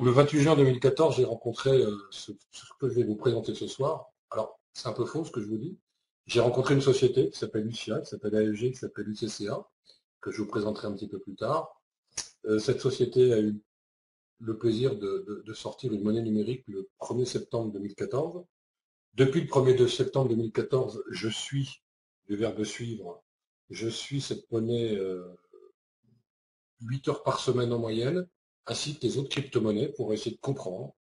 Le 28 juin 2014, j'ai rencontré ce que je vais vous présenter ce soir. Alors, c'est un peu faux ce que je vous dis. J'ai rencontré une société qui s'appelle Lucia, qui s'appelle AEG, qui s'appelle UCCA, que je vous présenterai un petit peu plus tard. Cette société a eu le plaisir de sortir une monnaie numérique le 1er septembre 2014. Depuis le 1er septembre 2014, je suis, du verbe suivre, je suis cette monnaie 8 heures par semaine en moyenne, ainsi que les autres crypto-monnaies pour essayer de comprendre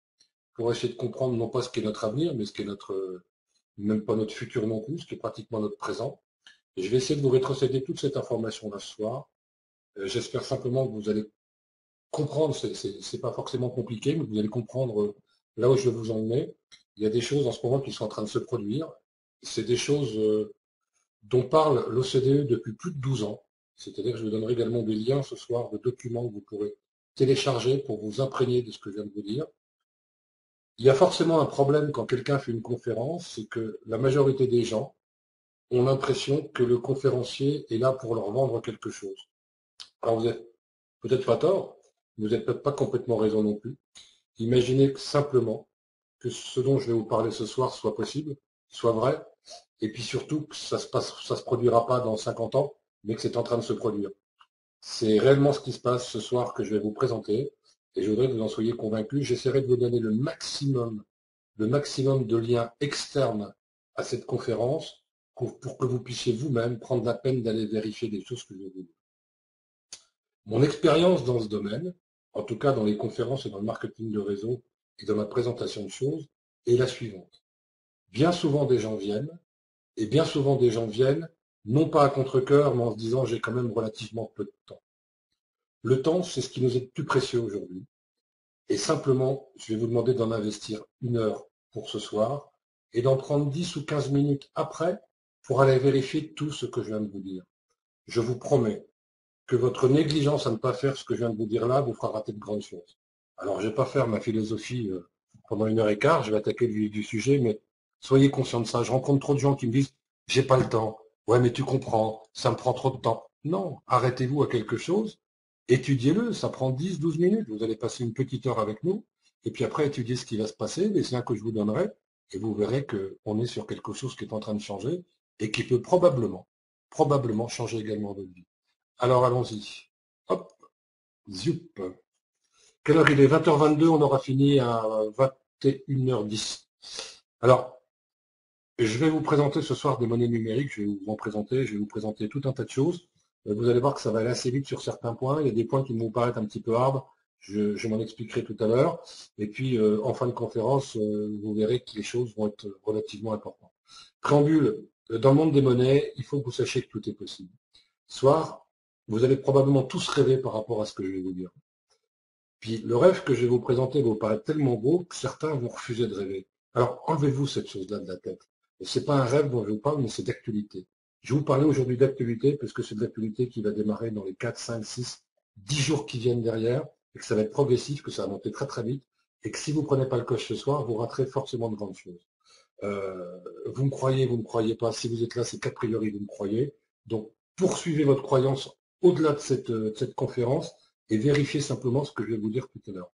non pas ce qu'est notre avenir, mais ce qu'est même pas notre futur non plus, ce qui est pratiquement notre présent. Et je vais essayer de vous rétrocéder toute cette information-là ce soir. J'espère simplement que vous allez comprendre, c'est pas forcément compliqué, mais vous allez comprendre là où je vais vous emmener. Il y a des choses en ce moment qui sont en train de se produire. C'est des choses dont parle l'OCDE depuis plus de 12 ans. C'est-à-dire que je vous donnerai également des liens ce soir de documents que vous pourrez télécharger pour vous imprégner de ce que je viens de vous dire. Il y a forcément un problème quand quelqu'un fait une conférence, c'est que la majorité des gens ont l'impression que le conférencier est là pour leur vendre quelque chose. Alors vous n'êtes peut-être pas tort, vous n'êtes peut-être pas complètement raison non plus. Imaginez simplement que ce dont je vais vous parler ce soir soit possible, soit vrai, et puis surtout que ça se produira pas dans 50 ans, mais que c'est en train de se produire. C'est réellement ce qui se passe ce soir que je vais vous présenter, et je voudrais que vous en soyez convaincus. J'essaierai de vous donner le maximum de liens externes à cette conférence pour que vous puissiez vous-même prendre la peine d'aller vérifier des choses que je vais vous dire. Mon expérience dans ce domaine, en tout cas dans les conférences et dans le marketing de réseau et dans ma présentation de choses, est la suivante. Bien souvent des gens viennent, et bien souvent des gens viennent, non pas à contre-cœur, mais en se disant j'ai quand même relativement peu de temps. Le temps, c'est ce qui nous est le plus précieux aujourd'hui. Et simplement, je vais vous demander d'en investir 1 heure pour ce soir et d'en prendre 10 ou 15 minutes après pour aller vérifier tout ce que je viens de vous dire. Je vous promets que votre négligence à ne pas faire ce que je viens de vous dire là vous fera rater de grandes choses. Alors, je ne vais pas faire ma philosophie pendant 1 heure et quart, je vais attaquer le vif du sujet, mais soyez conscients de ça. Je rencontre trop de gens qui me disent « j'ai pas le temps ». Ouais, mais tu comprends, ça me prend trop de temps. Non, arrêtez-vous à quelque chose, étudiez-le, ça prend 10-12 minutes. Vous allez passer une petite heure avec nous, et puis après, étudiez ce qui va se passer, les liens que je vous donnerai, et vous verrez qu'on est sur quelque chose qui est en train de changer, et qui peut probablement changer également votre vie. Alors allons-y. Hop, ziup. Quelle heure il est? 20h22, on aura fini à 21h10. Alors, je vais vous présenter ce soir des monnaies numériques, je vais vous présenter tout un tas de choses. Vous allez voir que ça va aller assez vite sur certains points. Il y a des points qui vont vous paraître un petit peu hard, je m'en expliquerai tout à l'heure. Et puis, en fin de conférence, vous verrez que les choses vont être relativement importantes. Préambule, dans le monde des monnaies, il faut que vous sachiez que tout est possible. Soir, vous allez probablement tous rêver par rapport à ce que je vais vous dire. Puis le rêve que je vais vous présenter va vous paraître tellement beau que certains vont refuser de rêver. Alors enlevez-vous cette chose-là de la tête. Ce n'est pas un rêve dont je vous parle, mais c'est d'actualité. Je vais vous parler aujourd'hui d'actualité, parce que c'est de l'actualité qui va démarrer dans les 4, 5, 6, 10 jours qui viennent derrière, et que ça va être progressif, que ça va monter très très vite, et que si vous ne prenez pas le coche ce soir, vous raterez forcément de grandes choses. Vous me croyez, vous ne croyez pas, si vous êtes là, c'est qu'a priori vous me croyez. Donc poursuivez votre croyance au-delà de cette conférence, et vérifiez simplement ce que je vais vous dire tout à l'heure.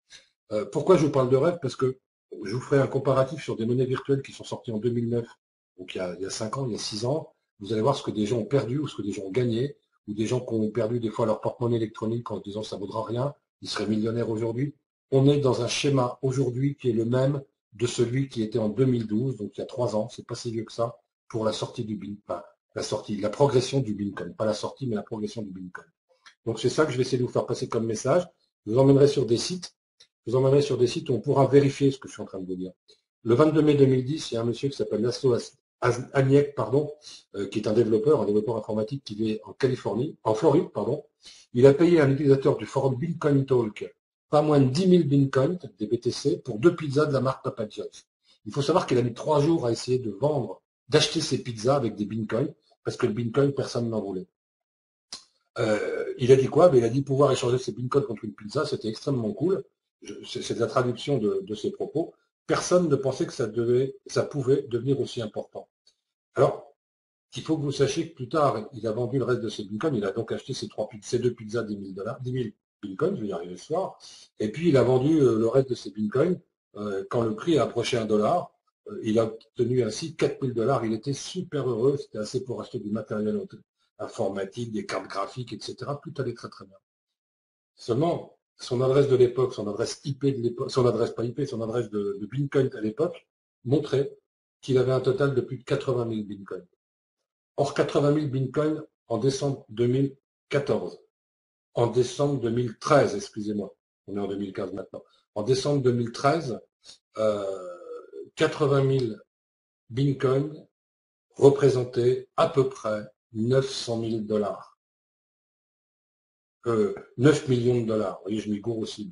Pourquoi je vous parle de rêve? Parce que je vous ferai un comparatif sur des monnaies virtuelles qui sont sorties en 2009, donc il y a 5 ans, il y a 6 ans. Vous allez voir ce que des gens ont perdu ou ce que des gens ont gagné, ou des gens qui ont perdu des fois leur porte-monnaie électronique en se disant ça ne vaudra rien, ils seraient millionnaires aujourd'hui. On est dans un schéma aujourd'hui qui est le même de celui qui était en 2012, donc il y a 3 ans, c'est pas si vieux que ça, pour la sortie du Bitcoin, enfin, la progression du Bitcoin, pas la sortie, mais la progression du Bitcoin. Donc c'est ça que je vais essayer de vous faire passer comme message. Je vous emmènerai sur des sites. Je vous emmènerai sur des sites où on pourra vérifier ce que je suis en train de vous dire. Le 22 mai 2010, il y a un monsieur qui s'appelle Laszlo Aniek, qui est un développeur informatique qui vit en Floride. Il a payé un utilisateur du forum Bitcoin Talk pas moins de 10 000 Bitcoins, des BTC, pour 2 pizzas de la marque Papa John's. Il faut savoir qu'il a mis 3 jours à essayer de d'acheter ses pizzas avec des Bitcoins, parce que le Bitcoin, personne n'en voulait. Il a dit quoi? Il a dit pouvoir échanger ses bitcoins contre une pizza, c'était extrêmement cool. C'est de la traduction de ses propos. Personne ne pensait que ça pouvait devenir aussi important. Alors, il faut que vous sachiez que plus tard, il a vendu le reste de ses bitcoins. Il a donc acheté ces 2 pizzas $10 000, bitcoins, je vais y arriver ce soir. Et puis il a vendu le reste de ses bitcoins quand le prix a approché $1. Il a obtenu ainsi 4 000 $. Il était super heureux, c'était assez pour acheter du matériel informatique, des cartes graphiques, etc. Tout allait très très bien. Seulement, son adresse de l'époque, son adresse IP de l'époque, son adresse pas IP, son adresse de Bitcoin à l'époque, montrait qu'il avait un total de plus de 80 000 Bitcoins. Or, 80 000 Bitcoins en décembre 2014. En décembre 2013, excusez-moi. On est en 2015 maintenant. En décembre 2013, 80 000 Bitcoins représentaient à peu près 900 000 $. 9 millions de dollars. Vous voyez, je m'y gourre aussi.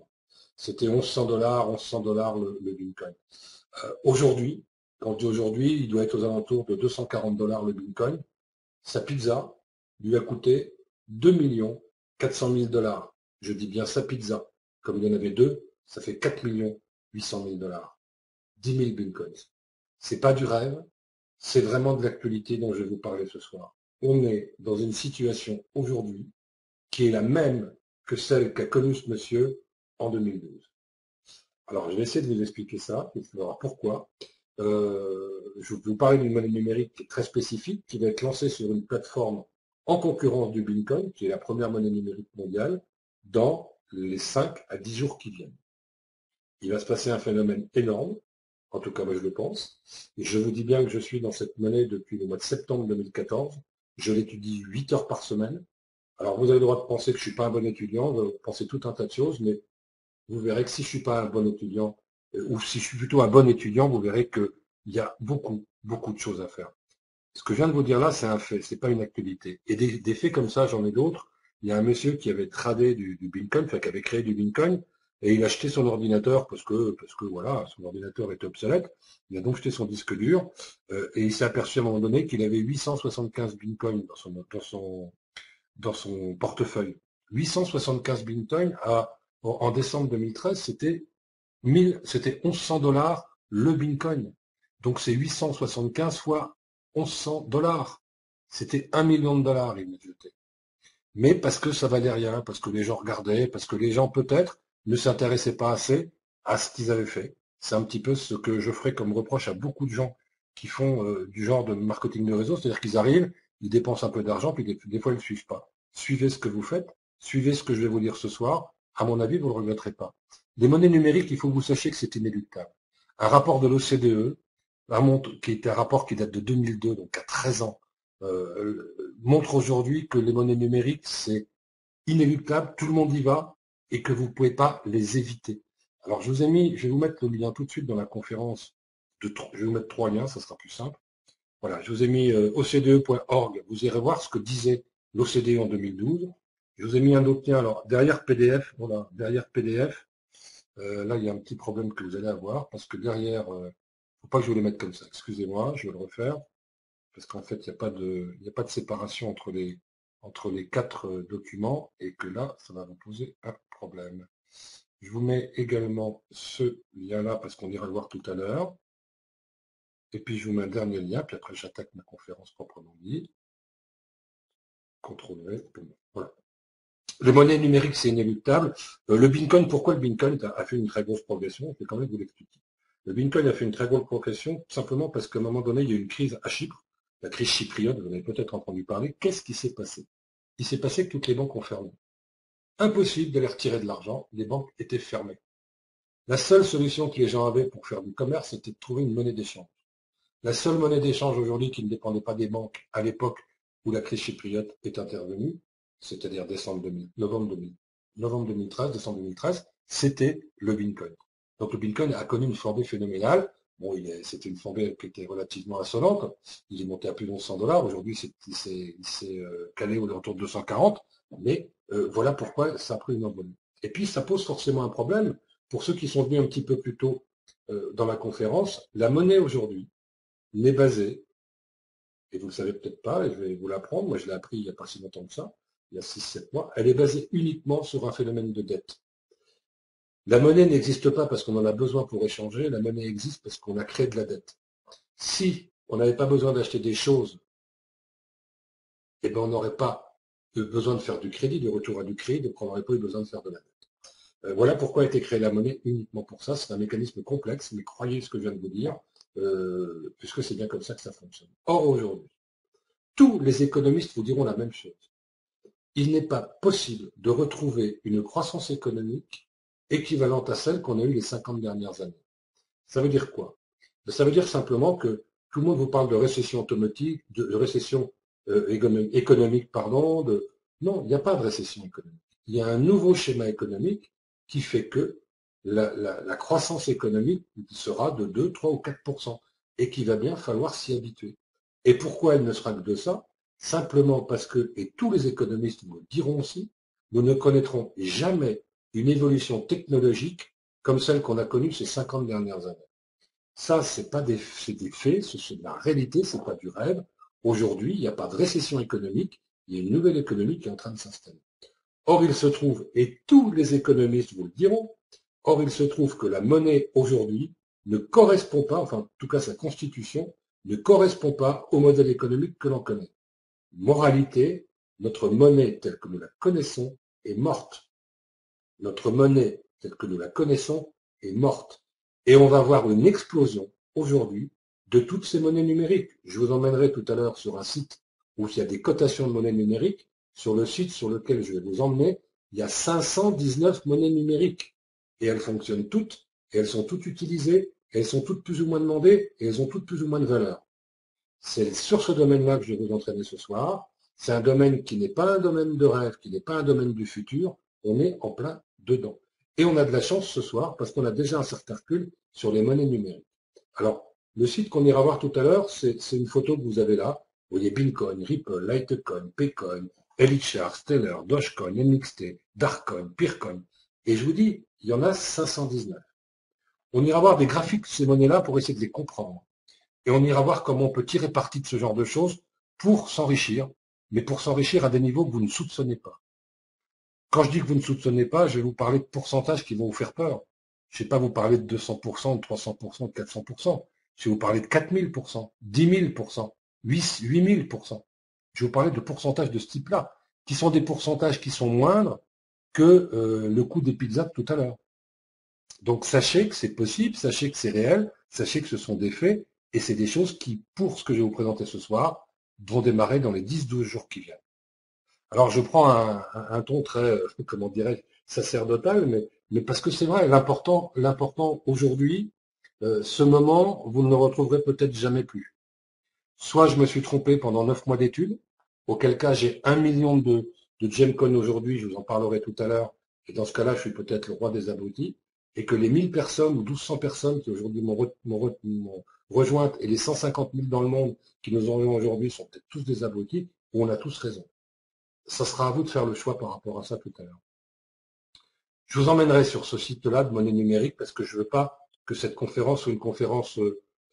C'était 1100 $, le Bitcoin. Aujourd'hui, quand je dis aujourd'hui, il doit être aux alentours de 240 $ le Bitcoin. Sa pizza lui a coûté 2 400 000 $. Je dis bien sa pizza. Comme il y en avait deux, ça fait 4 800 000 $. 10 000 Bitcoins. C'est pas du rêve, c'est vraiment de l'actualité dont je vais vous parler ce soir. On est dans une situation aujourd'hui qui est la même que celle qu'a connue ce monsieur en 2012. Alors, je vais essayer de vous expliquer ça, vous allez voir pourquoi. Je vais vous parler d'une monnaie numérique qui est très spécifique, qui va être lancée sur une plateforme en concurrence du Bitcoin, qui est la première monnaie numérique mondiale, dans les 5 à 10 jours qui viennent. Il va se passer un phénomène énorme, en tout cas moi je le pense, et je vous dis bien que je suis dans cette monnaie depuis le mois de septembre 2014, je l'étudie 8 heures par semaine. Alors vous avez le droit de penser que je ne suis pas un bon étudiant, de penser tout un tas de choses, mais vous verrez que si je ne suis pas un bon étudiant, ou si je suis plutôt un bon étudiant, vous verrez qu'il y a beaucoup, beaucoup de choses à faire. Ce que je viens de vous dire là, c'est un fait, c'est pas une actualité. Et des faits comme ça, j'en ai d'autres. Il y a un monsieur qui avait tradé du Bitcoin, enfin qui avait créé du Bitcoin, et il a acheté son ordinateur parce que voilà, son ordinateur était obsolète. Il a donc jeté son disque dur, et il s'est aperçu à un moment donné qu'il avait 875 Bitcoin dans son portefeuille. 875 Bitcoin en décembre 2013, c'était 1100 $ le Bitcoin. Donc c'est 875 fois 1100 $. C'était 1 million de dollars, il m'a jeté. Mais parce que ça valait rien, parce que les gens regardaient, parce que les gens peut-être ne s'intéressaient pas assez à ce qu'ils avaient fait. C'est un petit peu ce que je ferai comme reproche à beaucoup de gens qui font du genre de marketing de réseau, c'est-à-dire qu'ils arrivent, ils dépensent un peu d'argent, puis des fois ils ne suivent pas. Suivez ce que vous faites, suivez ce que je vais vous dire ce soir, à mon avis, vous ne le regretterez pas. Les monnaies numériques, il faut que vous sachiez que c'est inéluctable. Un rapport de l'OCDE, qui est un rapport qui date de 2002, donc à 13 ans, montre aujourd'hui que les monnaies numériques, c'est inéluctable, tout le monde y va, et que vous ne pouvez pas les éviter. Alors je vais vous mettre le lien tout de suite dans la conférence, je vais vous mettre 3 liens, ça sera plus simple. Voilà, je vous ai mis ocde.org, vous irez voir ce que disait l'OCDE en 2012. Je vous ai mis un autre lien, alors derrière PDF, voilà, derrière PDF, là il y a un petit problème que vous allez avoir, parce que derrière, faut pas que je vous les mette comme ça, excusez-moi, je vais le refaire, parce qu'en fait, il n'y a pas de séparation entre les 4 documents, et que là, ça va vous poser un problème. Je vous mets également ce lien-là, parce qu'on ira le voir tout à l'heure. Et puis, je vous mets un dernier lien, puis après, j'attaque ma conférence proprement dit. CTRL-V, voilà. Les monnaies numériques, c'est inéluctable. Le Bitcoin, pourquoi le Bitcoin a fait une très grosse progression? Je vais quand même vous l'expliquer. Le Bitcoin a fait une très grosse progression, tout simplement parce qu'à un moment donné, il y a eu une crise à Chypre, la crise chypriote, vous en avez peut-être entendu parler. Qu'est-ce qui s'est passé? Il s'est passé que toutes les banques ont fermé. Impossible d'aller retirer de l'argent, les banques étaient fermées. La seule solution que les gens avaient pour faire du commerce, c'était de trouver une monnaie d'échange. La seule monnaie d'échange aujourd'hui qui ne dépendait pas des banques à l'époque où la crise chypriote est intervenue, c'est-à-dire novembre 2013, décembre 2013, c'était le Bitcoin. Donc le Bitcoin a connu une flambée phénoménale. Bon, c'était une flambée qui était relativement insolente. Il est monté à plus de 1100 $. Aujourd'hui, il s'est calé autour de 240. Mais voilà pourquoi ça a pris une envolée. Et puis, ça pose forcément un problème pour ceux qui sont venus un petit peu plus tôt dans la conférence. La monnaie aujourd'hui n'est basée, et vous ne le savez peut-être pas, et je vais vous l'apprendre, moi je l'ai appris il n'y a pas si longtemps que ça, il y a 6-7 mois, elle est basée uniquement sur un phénomène de dette. La monnaie n'existe pas parce qu'on en a besoin pour échanger, la monnaie existe parce qu'on a créé de la dette. Si on n'avait pas besoin d'acheter des choses, eh ben on n'aurait pas besoin de faire du crédit, du retour à du crédit, donc on n'aurait pas eu besoin de faire de la dette. Voilà pourquoi a été créée la monnaie uniquement pour ça. C'est un mécanisme complexe, mais croyez ce que je viens de vous dire, puisque c'est bien comme ça que ça fonctionne. Or, aujourd'hui, tous les économistes vous diront la même chose. Il n'est pas possible de retrouver une croissance économique équivalente à celle qu'on a eue les 50 dernières années. Ça veut dire quoi? Ça veut dire simplement que tout le monde vous parle de récession automatique, de récession économique, pardon. Non, il n'y a pas de récession économique. Il y a un nouveau schéma économique qui fait que la croissance économique sera de 2, 3 ou 4%, et qu'il va bien falloir s'y habituer. Et pourquoi elle ne sera que de ça? Simplement parce que, et tous les économistes vous le diront aussi, nous ne connaîtrons jamais une évolution technologique comme celle qu'on a connue ces 50 dernières années. Ça, c'est des faits, c'est de la réalité, c'est pas du rêve. Aujourd'hui, il n'y a pas de récession économique, il y a une nouvelle économie qui est en train de s'installer. Or, il se trouve, et tous les économistes vous le diront, or, il se trouve que la monnaie aujourd'hui ne correspond pas, enfin, en tout cas, sa constitution ne correspond pas au modèle économique que l'on connaît. Moralité, notre monnaie telle que nous la connaissons est morte. Notre monnaie telle que nous la connaissons est morte. Et on va voir une explosion aujourd'hui de toutes ces monnaies numériques. Je vous emmènerai tout à l'heure sur un site où il y a des cotations de monnaies numériques. Sur le site sur lequel je vais vous emmener, il y a 519 monnaies numériques. Et elles fonctionnent toutes, et elles sont toutes utilisées, et elles sont toutes plus ou moins demandées, et elles ont toutes plus ou moins de valeur. C'est sur ce domaine-là que je vais vous entraîner ce soir. C'est un domaine qui n'est pas un domaine de rêve, qui n'est pas un domaine du futur. On est en plein dedans. Et on a de la chance ce soir parce qu'on a déjà un certain recul sur les monnaies numériques. Alors, le site qu'on ira voir tout à l'heure, c'est une photo que vous avez là. Vous voyez Bitcoin, Ripple, Litecoin, Pcoin, Elixir, Stellar, Dogecoin, NXT, Darkcoin, Peercoin. Et je vous dis, il y en a 519. On ira voir des graphiques de ces monnaies-là pour essayer de les comprendre. Et on ira voir comment on peut tirer parti de ce genre de choses pour s'enrichir, mais pour s'enrichir à des niveaux que vous ne soupçonnez pas. Quand je dis que vous ne soupçonnez pas, je vais vous parler de pourcentages qui vont vous faire peur. Je ne vais pas vous parler de 200%, de 300%, de 400%. Je vais vous parler de 4000%, 10 000%, 8 000%. Je vais vous parler de pourcentages de ce type-là, qui sont des pourcentages qui sont moindres que le coût des pizzas de tout à l'heure. Donc sachez que c'est possible, sachez que c'est réel, sachez que ce sont des faits, et c'est des choses qui, pour ce que je vais vous présenter ce soir, vont démarrer dans les 10-12 jours qui viennent. Alors je prends un ton très, comment dirais-je, sacerdotal, mais parce que c'est vrai, l'important aujourd'hui, ce moment, vous ne le retrouverez peut-être jamais plus. Soit je me suis trompé pendant 9 mois d'études, auquel cas j'ai 1 million de gemcoins aujourd'hui, je vous en parlerai tout à l'heure, et dans ce cas-là, je suis peut-être le roi des abrutis, et que les 1000 personnes ou 1200 personnes qui aujourd'hui m'ont rejointe et les 150 000 dans le monde qui nous ont aujourd'hui sont peut-être tous des abrutis, où on a tous raison. Ça sera à vous de faire le choix par rapport à ça tout à l'heure. Je vous emmènerai sur ce site-là de monnaie numérique parce que je ne veux pas que cette conférence soit une conférence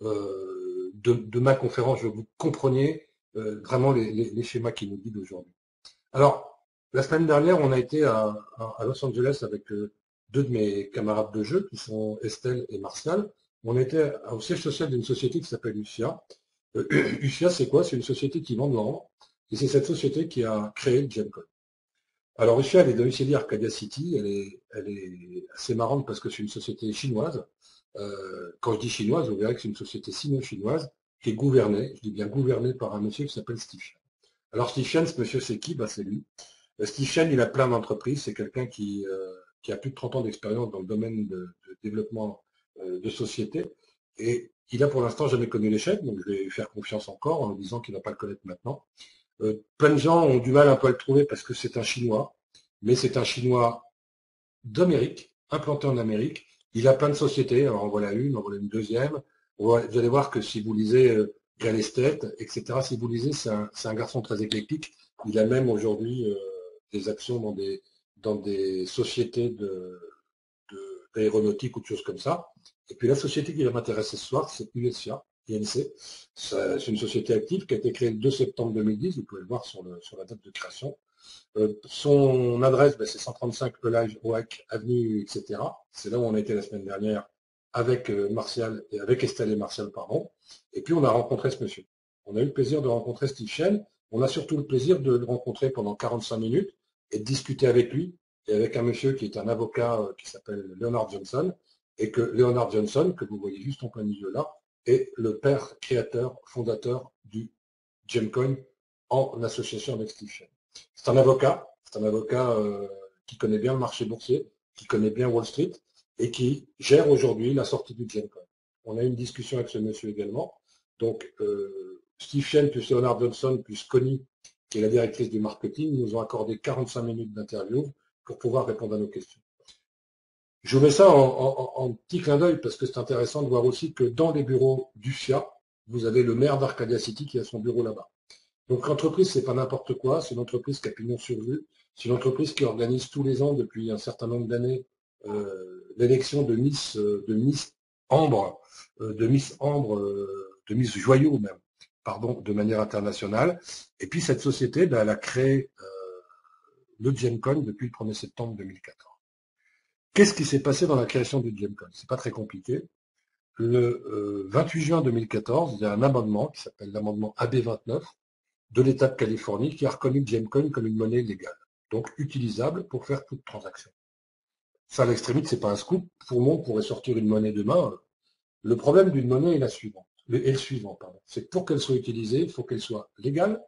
de ma conférence, je veux que vous compreniez vraiment les schémas qui nous guident aujourd'hui. Alors, la semaine dernière, on a été à Los Angeles avec deux de mes camarades de jeu, qui sont Estelle et Martial. On était au siège social d'une société qui s'appelle UFIA. UFIA, c'est quoi? C'est une société qui vend de l'or, et c'est cette société qui a créé le GemCoin. Alors UFIA, elle est domiciliée à Arcadia City, elle est assez marrante parce que c'est une société chinoise. Quand je dis chinoise, vous verrez que c'est une société sino-chinoise qui est gouvernée, je dis bien gouvernée par un monsieur qui s'appelle Steve Chen. Alors Steve Chen, ce monsieur c'est qui? C'est lui. Steve Chen, il a plein d'entreprises, c'est quelqu'un qui a plus de 30 ans d'expérience dans le domaine de développement de société, et il a pour l'instant jamais connu l'échec, donc je vais lui faire confiance encore en lui disant qu'il ne va pas le connaître maintenant. Plein de gens ont du mal un peu à le trouver parce que c'est un Chinois, mais c'est un Chinois d'Amérique, implanté en Amérique. Il a plein de sociétés, alors en voilà une deuxième. Vous allez voir que si vous lisez Real Estate, etc., si vous lisez, c'est un garçon très éclectique. Il a même aujourd'hui des actions dans des sociétés d'aéronautique ou de choses comme ça. Et puis la société qui va m'intéresser ce soir, c'est USIA, INC. C'est une société active qui a été créée le 2 septembre 2010, vous pouvez le voir sur la date de création. Son adresse, c'est 135 Pelage, Oac, Avenue, etc. C'est là où on a été la semaine dernière avec Martial et avec Estelle et Martial, pardon. Et puis on a rencontré ce monsieur. On a eu le plaisir de rencontrer Steve Chen, On a surtout le plaisir de le rencontrer pendant 45 minutes et de discuter avec lui et avec un monsieur qui est un avocat qui s'appelle Leonard Johnson, et que Leonard Johnson, que vous voyez juste en plein milieu là, est le père créateur, fondateur du Gemcoin en association avec Steve Chen. C'est un avocat qui connaît bien le marché boursier, qui connaît bien Wall Street et qui gère aujourd'hui la sortie du Gemcoin. On a eu une discussion avec ce monsieur également. Donc, Steve Chen plus Leonard Johnson plus Connie, qui est la directrice du marketing, nous ont accordé 45 minutes d'interview pour pouvoir répondre à nos questions. Je vous mets ça en petit clin d'œil parce que c'est intéressant de voir aussi que dans les bureaux d'UFIA, vous avez le maire d'Arcadia City qui a son bureau là-bas. Donc l'entreprise, c'est pas n'importe quoi, c'est une entreprise qui a pignon sur rue, c'est une entreprise qui organise tous les ans depuis un certain nombre d'années l'élection de Miss Ambre, de Miss Joyau même, pardon, de manière internationale. Et puis cette société, ben, elle a créé le Gemcoin depuis le 1er septembre 2014. Qu'est-ce qui s'est passé dans la création du Gemcoin? C'est pas très compliqué. Le 28 juin 2014, il y a un amendement qui s'appelle l'amendement AB29 de l'État de Californie qui a reconnu le Gemcoin comme une monnaie légale, donc utilisable pour faire toute transaction. Ça, à l'extrémité, c'est pas un scoop. Tout le monde pourrait sortir une monnaie demain. Le problème d'une monnaie est le suivant, c'est que pour qu'elle soit utilisée, il faut qu'elle soit légale,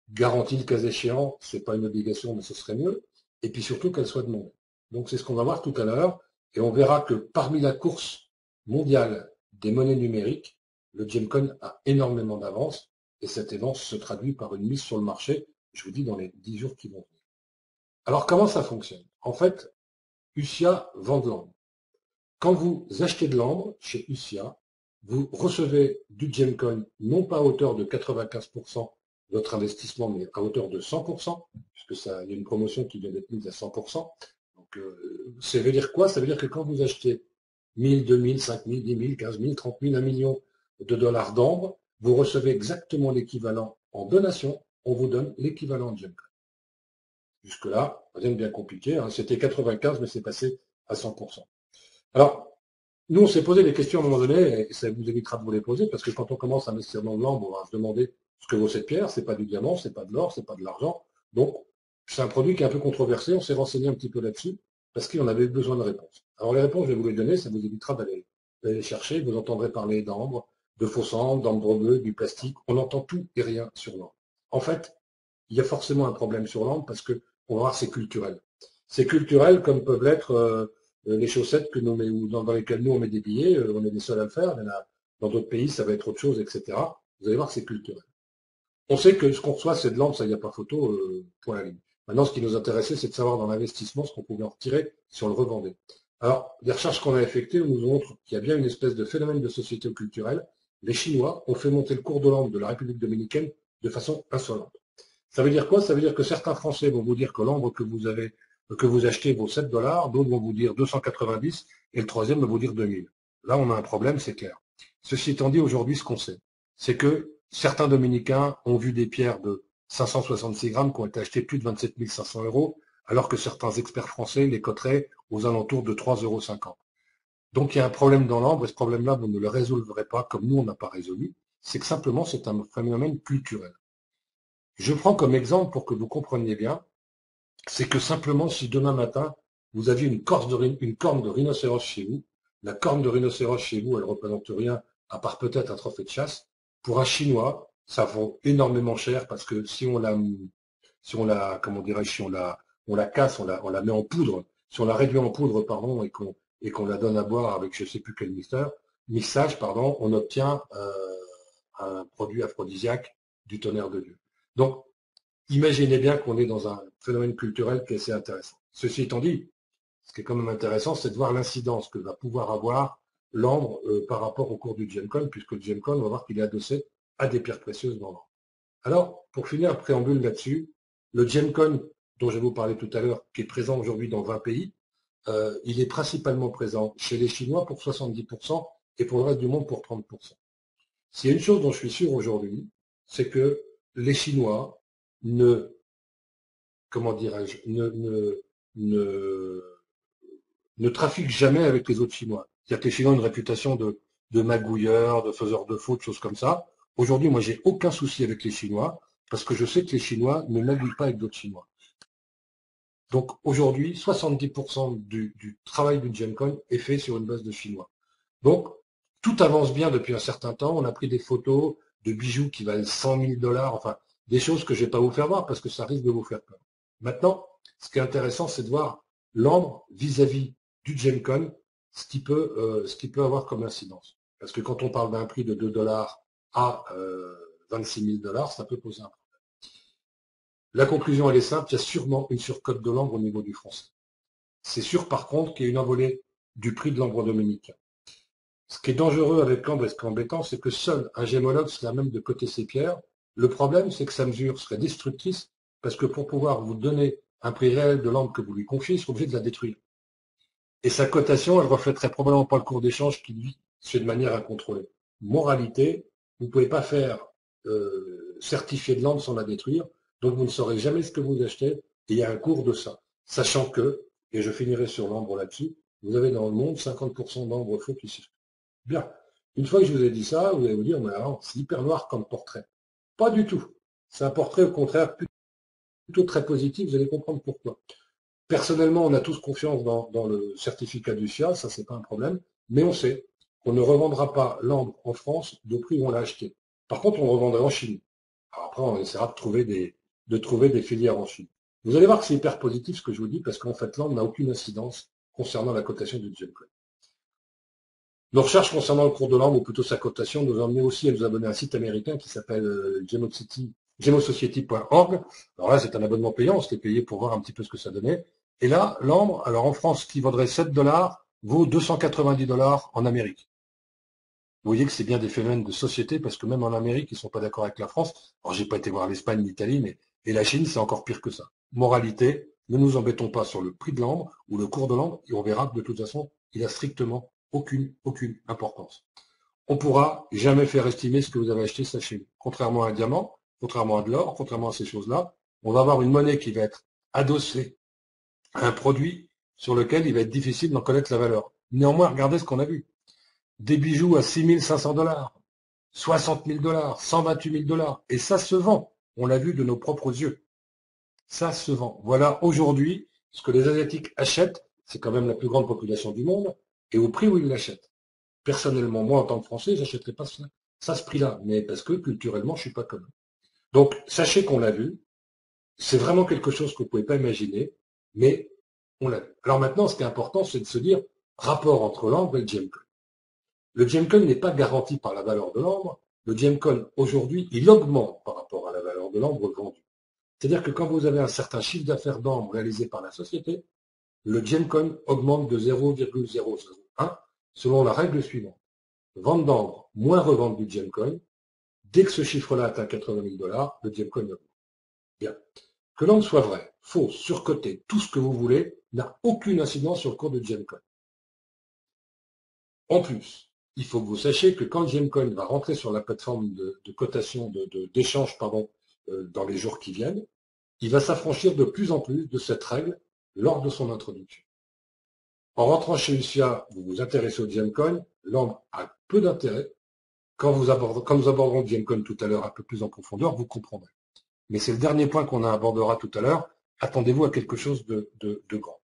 garantie le cas échéant, c'est pas une obligation, mais ce serait mieux, et puis surtout qu'elle soit demandée. Donc c'est ce qu'on va voir tout à l'heure, et on verra que parmi la course mondiale des monnaies numériques, le Gemcoin a énormément d'avance, et cette avance se traduit par une mise sur le marché, je vous dis, dans les 10 jours qui vont venir. Alors comment ça fonctionne? En fait, USIA vend de l'ambre. Quand vous achetez de l'ambre chez USIA, vous recevez du Gemcoin non pas à hauteur de 95% de votre investissement, mais à hauteur de 100%, puisque il y a une promotion qui vient d'être mise à 100%. Donc, ça veut dire quoi? Ça veut dire que quand vous achetez 1000, 2000, 5000, 10 000, 15 000, 30 000, 1 million de dollars d'ambre, vous recevez exactement l'équivalent en donation, on vous donne l'équivalent de Gemcoin. Jusque-là, rien de bien compliqué, hein. C'était 95, mais c'est passé à 100%. Alors, nous, on s'est posé des questions à un moment donné, et ça vous évitera de vous les poser, parce que quand on commence à investir dans de l'ambre, on va se demander ce que vaut cette pierre. C'est pas du diamant, c'est pas de l'or, c'est pas de l'argent. Donc, c'est un produit qui est un peu controversé. On s'est renseigné un petit peu là-dessus, parce qu'on avait besoin de réponses. Alors, les réponses, je vais vous les donner, ça vous évitera d'aller les chercher. Vous entendrez parler d'ambre, de faux sang, d'ambre bleu, du plastique. On entend tout et rien sur l'ambre. En fait, il y a forcément un problème sur l'ambre, parce que, on va voir, c'est culturel. C'est culturel comme peuvent l'être les chaussettes que nous met, ou dans lesquelles nous on met des billets, on est les seuls à le faire. Dans d'autres pays, ça va être autre chose, etc. Vous allez voir que c'est culturel. On sait que ce qu'on reçoit, c'est de l'ambre, ça, il n'y a pas photo, point à la ligne. Maintenant, ce qui nous intéressait, c'est de savoir dans l'investissement ce qu'on pouvait en retirer si on le revendait. Alors, les recherches qu'on a effectuées nous montrent qu'il y a bien une espèce de phénomène de société culturelle. Les Chinois ont fait monter le cours de l'ambre de la République dominicaine de façon insolente. Ça veut dire quoi? Ça veut dire que certains Français vont vous dire que l'ambre que vous achetez vaut 7 $, d'autres vont vous dire 290, et le troisième va vous dire 2000. Là, on a un problème, c'est clair. Ceci étant dit, aujourd'hui, ce qu'on sait, c'est que certains Dominicains ont vu des pierres de 566 grammes qui ont été achetées plus de 27 500 €, alors que certains experts français les coteraient aux alentours de 3,50 €. Donc, il y a un problème dans l'ambre, et ce problème-là, vous ne le résolverez pas comme nous, on n'a pas résolu. C'est que simplement, c'est un phénomène culturel. Je prends comme exemple pour que vous compreniez bien, c'est que simplement si demain matin, vous aviez une corne de rhinocéros chez vous, la corne de rhinocéros chez vous, elle ne représente rien, à part peut-être un trophée de chasse. Pour un Chinois, ça vaut énormément cher parce que si on la, comment dirais-je, si on la casse, on la met en poudre, si on la réduit en poudre, pardon, et qu'on la donne à boire avec je ne sais plus quel mixage, pardon, on obtient un produit aphrodisiaque du tonnerre de Dieu. Donc, imaginez bien qu'on est dans un phénomène culturel qui est assez intéressant. Ceci étant dit, ce qui est quand même intéressant, c'est de voir l'incidence que va pouvoir avoir l'ambre par rapport au cours du Gemcoin, puisque le Gemcoin, on va voir qu'il est adossé à des pierres précieuses dans l'ambre. Alors, pour finir un préambule là-dessus, le Gemcoin, dont je vais vous parler tout à l'heure, qui est présent aujourd'hui dans 20 pays, il est principalement présent chez les Chinois pour 70% et pour le reste du monde pour 30%. S'il y a une chose dont je suis sûr aujourd'hui, c'est que les Chinois comment dirais-je, ne trafiquent jamais avec les autres Chinois. C'est-à-dire que les Chinois ont une réputation de magouilleurs, de faiseurs de faux, de choses comme ça. Aujourd'hui, moi, j'ai aucun souci avec les Chinois. parce que je sais que les Chinois ne m'aiguillent pas avec d'autres Chinois. Donc aujourd'hui, 70% du travail du Gemcoin est fait sur une base de Chinois. Donc tout avance bien depuis un certain temps. On a pris des photos de bijoux qui valent 100 000 $, enfin des choses que je ne vais pas vous faire voir parce que ça risque de vous faire peur. Maintenant, ce qui est intéressant, c'est de voir l'ambre vis-à-vis du Gemcoin, ce qui peut avoir comme incidence. Parce que quand on parle d'un prix de 2 $ à 26 000 $, ça peut poser un problème. La conclusion, elle est simple, il y a sûrement une surcote de l'ambre au niveau du français. C'est sûr par contre qu'il y a une envolée du prix de l'ambre dominicain. Ce qui est dangereux avec l'ambre et ce qui est embêtant, c'est que seul un gémologue serait à même de coter ses pierres. Le problème, c'est que sa mesure serait destructrice, parce que pour pouvoir vous donner un prix réel de l'ambre que vous lui confiez, il sera obligé de la détruire. Et sa cotation, elle reflèterait probablement pas le cours d'échange qui, lui, se fait de manière incontrôlée. Moralité, vous ne pouvez pas faire certifier de l'ambre sans la détruire, donc vous ne saurez jamais ce que vous achetez, et il y a un cours de ça. Sachant que, et je finirai sur l'ambre là-dessus, vous avez dans le monde 50% d'ambre faux qui circulent. Bien. Une fois que je vous ai dit ça, vous allez vous dire, mais alors, c'est hyper noir comme portrait. Pas du tout. C'est un portrait, au contraire, plutôt très positif, vous allez comprendre pourquoi. Personnellement, on a tous confiance dans le certificat du SIA, ça c'est pas un problème, mais on sait qu'on ne revendra pas l'ambre en France de prix où on l'a acheté. Par contre, on le revendra en Chine. Alors après, on essaiera de trouver des filières en Chine. Vous allez voir que c'est hyper positif ce que je vous dis, parce qu'en fait, l'ambre n'a aucune incidence concernant la cotation du Gemcoin. Nos recherches concernant le cours de l'ambre, ou plutôt sa cotation, nous ont amené aussi à nous abonner à un site américain qui s'appelle gemosociety.org. Alors là, c'est un abonnement payant, on s'était payé pour voir un petit peu ce que ça donnait. Et là, l'ambre, alors en France, qui vaudrait 7 $, vaut 290 $ en Amérique. Vous voyez que c'est bien des phénomènes de société, parce que même en Amérique, ils ne sont pas d'accord avec la France. Alors, j'ai pas été voir l'Espagne, l'Italie, et la Chine, c'est encore pire que ça. Moralité, ne nous embêtons pas sur le prix de l'ambre ou le cours de l'ambre, et on verra que de toute façon, il a strictement aucune importance. On ne pourra jamais faire estimer ce que vous avez acheté, sachez-le. Contrairement à un diamant, contrairement à de l'or, contrairement à ces choses-là, on va avoir une monnaie qui va être adossée à un produit sur lequel il va être difficile d'en connaître la valeur. Néanmoins, regardez ce qu'on a vu. Des bijoux à 6 500 $, 60 000 $, 128 000 $, et ça se vend. On l'a vu de nos propres yeux. Ça se vend. Voilà aujourd'hui ce que les Asiatiques achètent, c'est quand même la plus grande population du monde, et au prix où ils l'achètent. Personnellement, moi, en tant que Français, j'achèterais pas ça à ce prix-là, mais parce que culturellement, je suis pas comme eux. Donc, sachez qu'on l'a vu. C'est vraiment quelque chose que vous pouvez pas imaginer, mais on l'a vu. Alors maintenant, ce qui est important, c'est de se dire rapport entre l'ambre et le Gemcoin. Le Gemcoin n'est pas garanti par la valeur de l'ambre. Le Gemcoin, aujourd'hui, il augmente par rapport à la valeur de l'ambre vendue. C'est-à-dire que quand vous avez un certain chiffre d'affaires d'ambre réalisé par la société, le Gemcoin augmente de 0,001 selon la règle suivante. Vente d'ambre moins revente du Gemcoin. Dès que ce chiffre-là atteint 80 000 $, le Gemcoin augmente. Bien. Que l'ambre soit vrai, faux, surcoté, tout ce que vous voulez, n'a aucune incidence sur le cours du Gemcoin. En plus, il faut que vous sachiez que quand le Gemcoin va rentrer sur la plateforme de cotation, d'échange, dans les jours qui viennent, il va s'affranchir de plus en plus de cette règle lors de son introduction. En rentrant chez Lucia, vous vous intéressez au Gemcoin, l'ambre a peu d'intérêt. Quand nous aborderons le Gemcoin tout à l'heure un peu plus en profondeur, vous comprendrez. Mais c'est le dernier point qu'on abordera tout à l'heure. Attendez-vous à quelque chose de grand.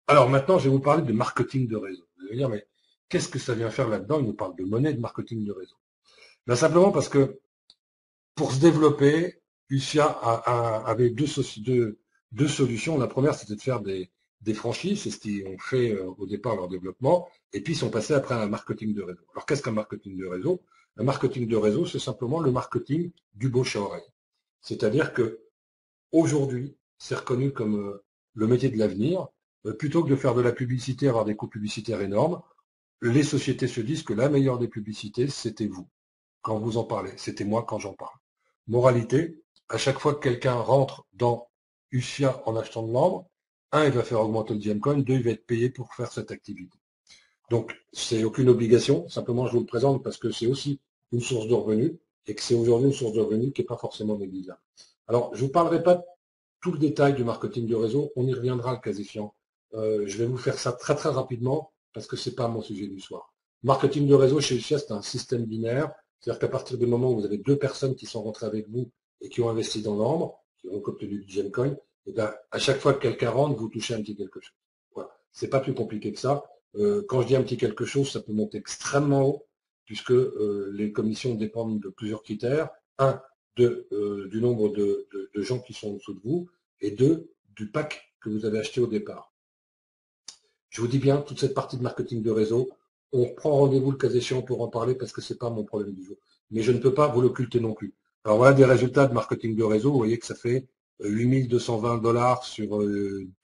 Alors maintenant, je vais vous parler de marketing de réseau. Vous allez dire, mais qu'est-ce que ça vient faire là-dedans? Il nous parle de monnaie, de marketing de réseau. Ben, simplement parce que pour se développer, Lucia avait deux solutions. La première, c'était de faire des franchises, c'est ce qu'ils ont fait au départ leur développement, et puis ils sont passés après à un marketing de réseau. Alors qu'est-ce qu'un marketing de réseau? Un marketing de réseau, c'est simplement le marketing du bouche à oreille. C'est-à-dire que aujourd'hui, c'est reconnu comme le métier de l'avenir. Plutôt que de faire de la publicité, avoir des coûts publicitaires énormes, les sociétés se disent que la meilleure des publicités, c'était vous, quand vous en parlez. C'était moi quand j'en parle. Moralité, à chaque fois que quelqu'un rentre dans Usia en achetant de l'ambre, un, il va faire augmenter le Gemcoin, deux, il va être payé pour faire cette activité. Donc, c'est aucune obligation, simplement je vous le présente parce que c'est aussi une source de revenus, et que c'est aujourd'hui une source de revenus qui n'est pas forcément négligeable. Alors, je ne vous parlerai pas de tout le détail du marketing de réseau, on y reviendra le cas échéant. Je vais vous faire ça très très rapidement, parce que ce n'est pas mon sujet du soir. Marketing de réseau chez Usia, c'est un système binaire, c'est-à-dire qu'à partir du moment où vous avez deux personnes qui sont rentrées avec vous et qui ont investi dans l'ambre, qui ont obtenu du Gemcoin, et bien, à chaque fois que quelqu'un rentre, vous touchez un petit quelque chose. Voilà. C'est pas plus compliqué que ça. Quand je dis un petit quelque chose, ça peut monter extrêmement haut, puisque les commissions dépendent de plusieurs critères. Un, du nombre de gens qui sont en dessous de vous, et deux, du pack que vous avez acheté au départ. Je vous dis bien, toute cette partie de marketing de réseau, on prend rendez-vous le cas échéant pour en parler parce que c'est pas mon problème du jour. Mais je ne peux pas vous l'occulter non plus. Alors voilà des résultats de marketing de réseau. Vous voyez que ça fait 8220 $ sur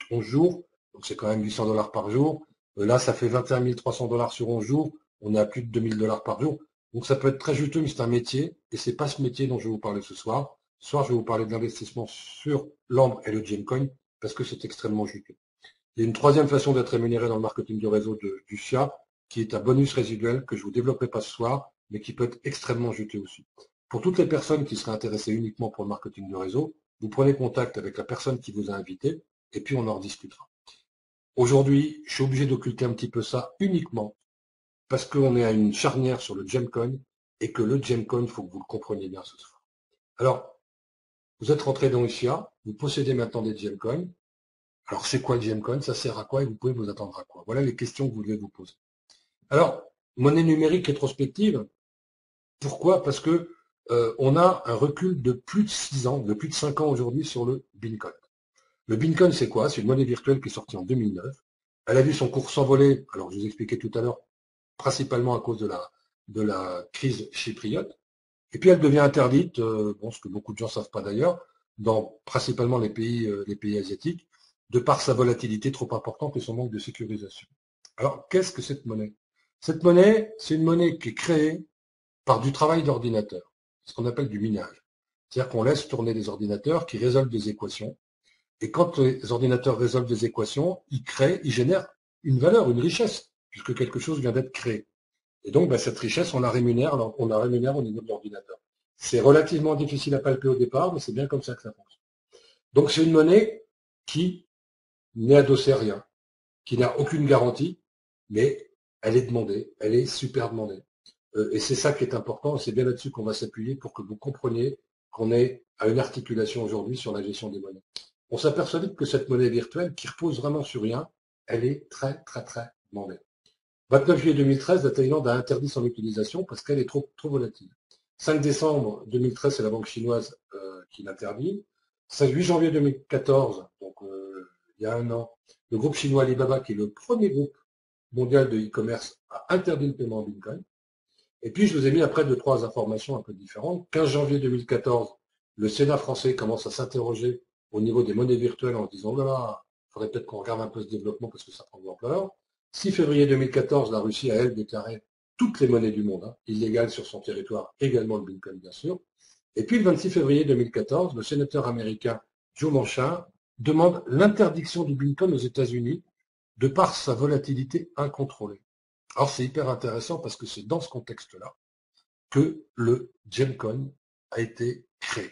11 jours. Donc c'est quand même 800 $ par jour. Là, ça fait 21 300 $ sur 11 jours. On est à plus de 2000 $ par jour. Donc ça peut être très juteux, mais c'est un métier. Et c'est pas ce métier dont je vais vous parler ce soir. Ce soir, je vais vous parler de l'investissement sur l'ambre et le Gemcoin parce que c'est extrêmement juteux. Il y a une troisième façon d'être rémunéré dans le marketing de réseau du SIA, qui est un bonus résiduel que je ne vous développerai pas ce soir, mais qui peut être extrêmement juteux aussi. Pour toutes les personnes qui seraient intéressées uniquement pour le marketing de réseau, vous prenez contact avec la personne qui vous a invité, et puis on en rediscutera. Aujourd'hui, je suis obligé d'occulter un petit peu ça uniquement parce qu'on est à une charnière sur le Gemcoin, et que le Gemcoin, il faut que vous le compreniez bien ce soir. Alors, vous êtes rentré dans le SIA, vous possédez maintenant des Gemcoins. Alors, c'est quoi le Gemcoin? Ça sert à quoi? Et vous pouvez vous attendre à quoi? Voilà les questions que vous devez vous poser. Alors, monnaie numérique rétrospective, pourquoi? Parce que on a un recul de plus de 6 ans, de plus de 5 ans aujourd'hui sur le Bitcoin. Le Bitcoin, c'est quoi? C'est une monnaie virtuelle qui est sortie en 2009. Elle a vu son cours s'envoler, alors je vous expliquais tout à l'heure, principalement à cause de la crise chypriote. Et puis elle devient interdite, bon, ce que beaucoup de gens ne savent pas d'ailleurs, dans principalement les pays asiatiques, de par sa volatilité trop importante et son manque de sécurisation. Alors, qu'est-ce que cette monnaie? Cette monnaie, c'est une monnaie qui est créée par du travail d'ordinateur, ce qu'on appelle du minage. C'est-à-dire qu'on laisse tourner des ordinateurs qui résolvent des équations. Et quand les ordinateurs résolvent des équations, ils génèrent une valeur, une richesse, puisque quelque chose vient d'être créé. Et donc, cette richesse, on la rémunère au niveau de l'ordinateur. C'est relativement difficile à palper au départ, mais c'est bien comme ça que ça fonctionne. Donc, c'est une monnaie qui n'est adossée à rien, qui n'a aucune garantie, mais elle est demandée, elle est super demandée. Et c'est ça qui est important, et c'est bien là-dessus qu'on va s'appuyer pour que vous compreniez qu'on est à une articulation aujourd'hui sur la gestion des monnaies. On s'aperçoit vite que cette monnaie virtuelle, qui repose vraiment sur rien, elle est très, très, très demandée. 29 juillet 2013, la Thaïlande a interdit son utilisation parce qu'elle est trop volatile. 5 décembre 2013, c'est la banque chinoise qui l'interdit. 8 janvier 2014, donc il y a un an, le groupe chinois Alibaba, qui est le premier groupe mondial de e-commerce, a interdit le paiement en Bitcoin. Et puis, je vous ai mis après 2-3 informations un peu différentes. 15 janvier 2014, le Sénat français commence à s'interroger au niveau des monnaies virtuelles en se disant, oh là là, il faudrait peut-être qu'on regarde un peu ce développement parce que ça prend de l'ampleur. 6 février 2014, la Russie a, elle, déclaré toutes les monnaies du monde, illégales sur son territoire, également le Bitcoin, bien sûr. Et puis, le 26 février 2014, le sénateur américain Joe Manchin demande l'interdiction du Bitcoin aux États-Unis de par sa volatilité incontrôlée. Alors, c'est hyper intéressant parce que c'est dans ce contexte-là que le Gemcoin a été créé.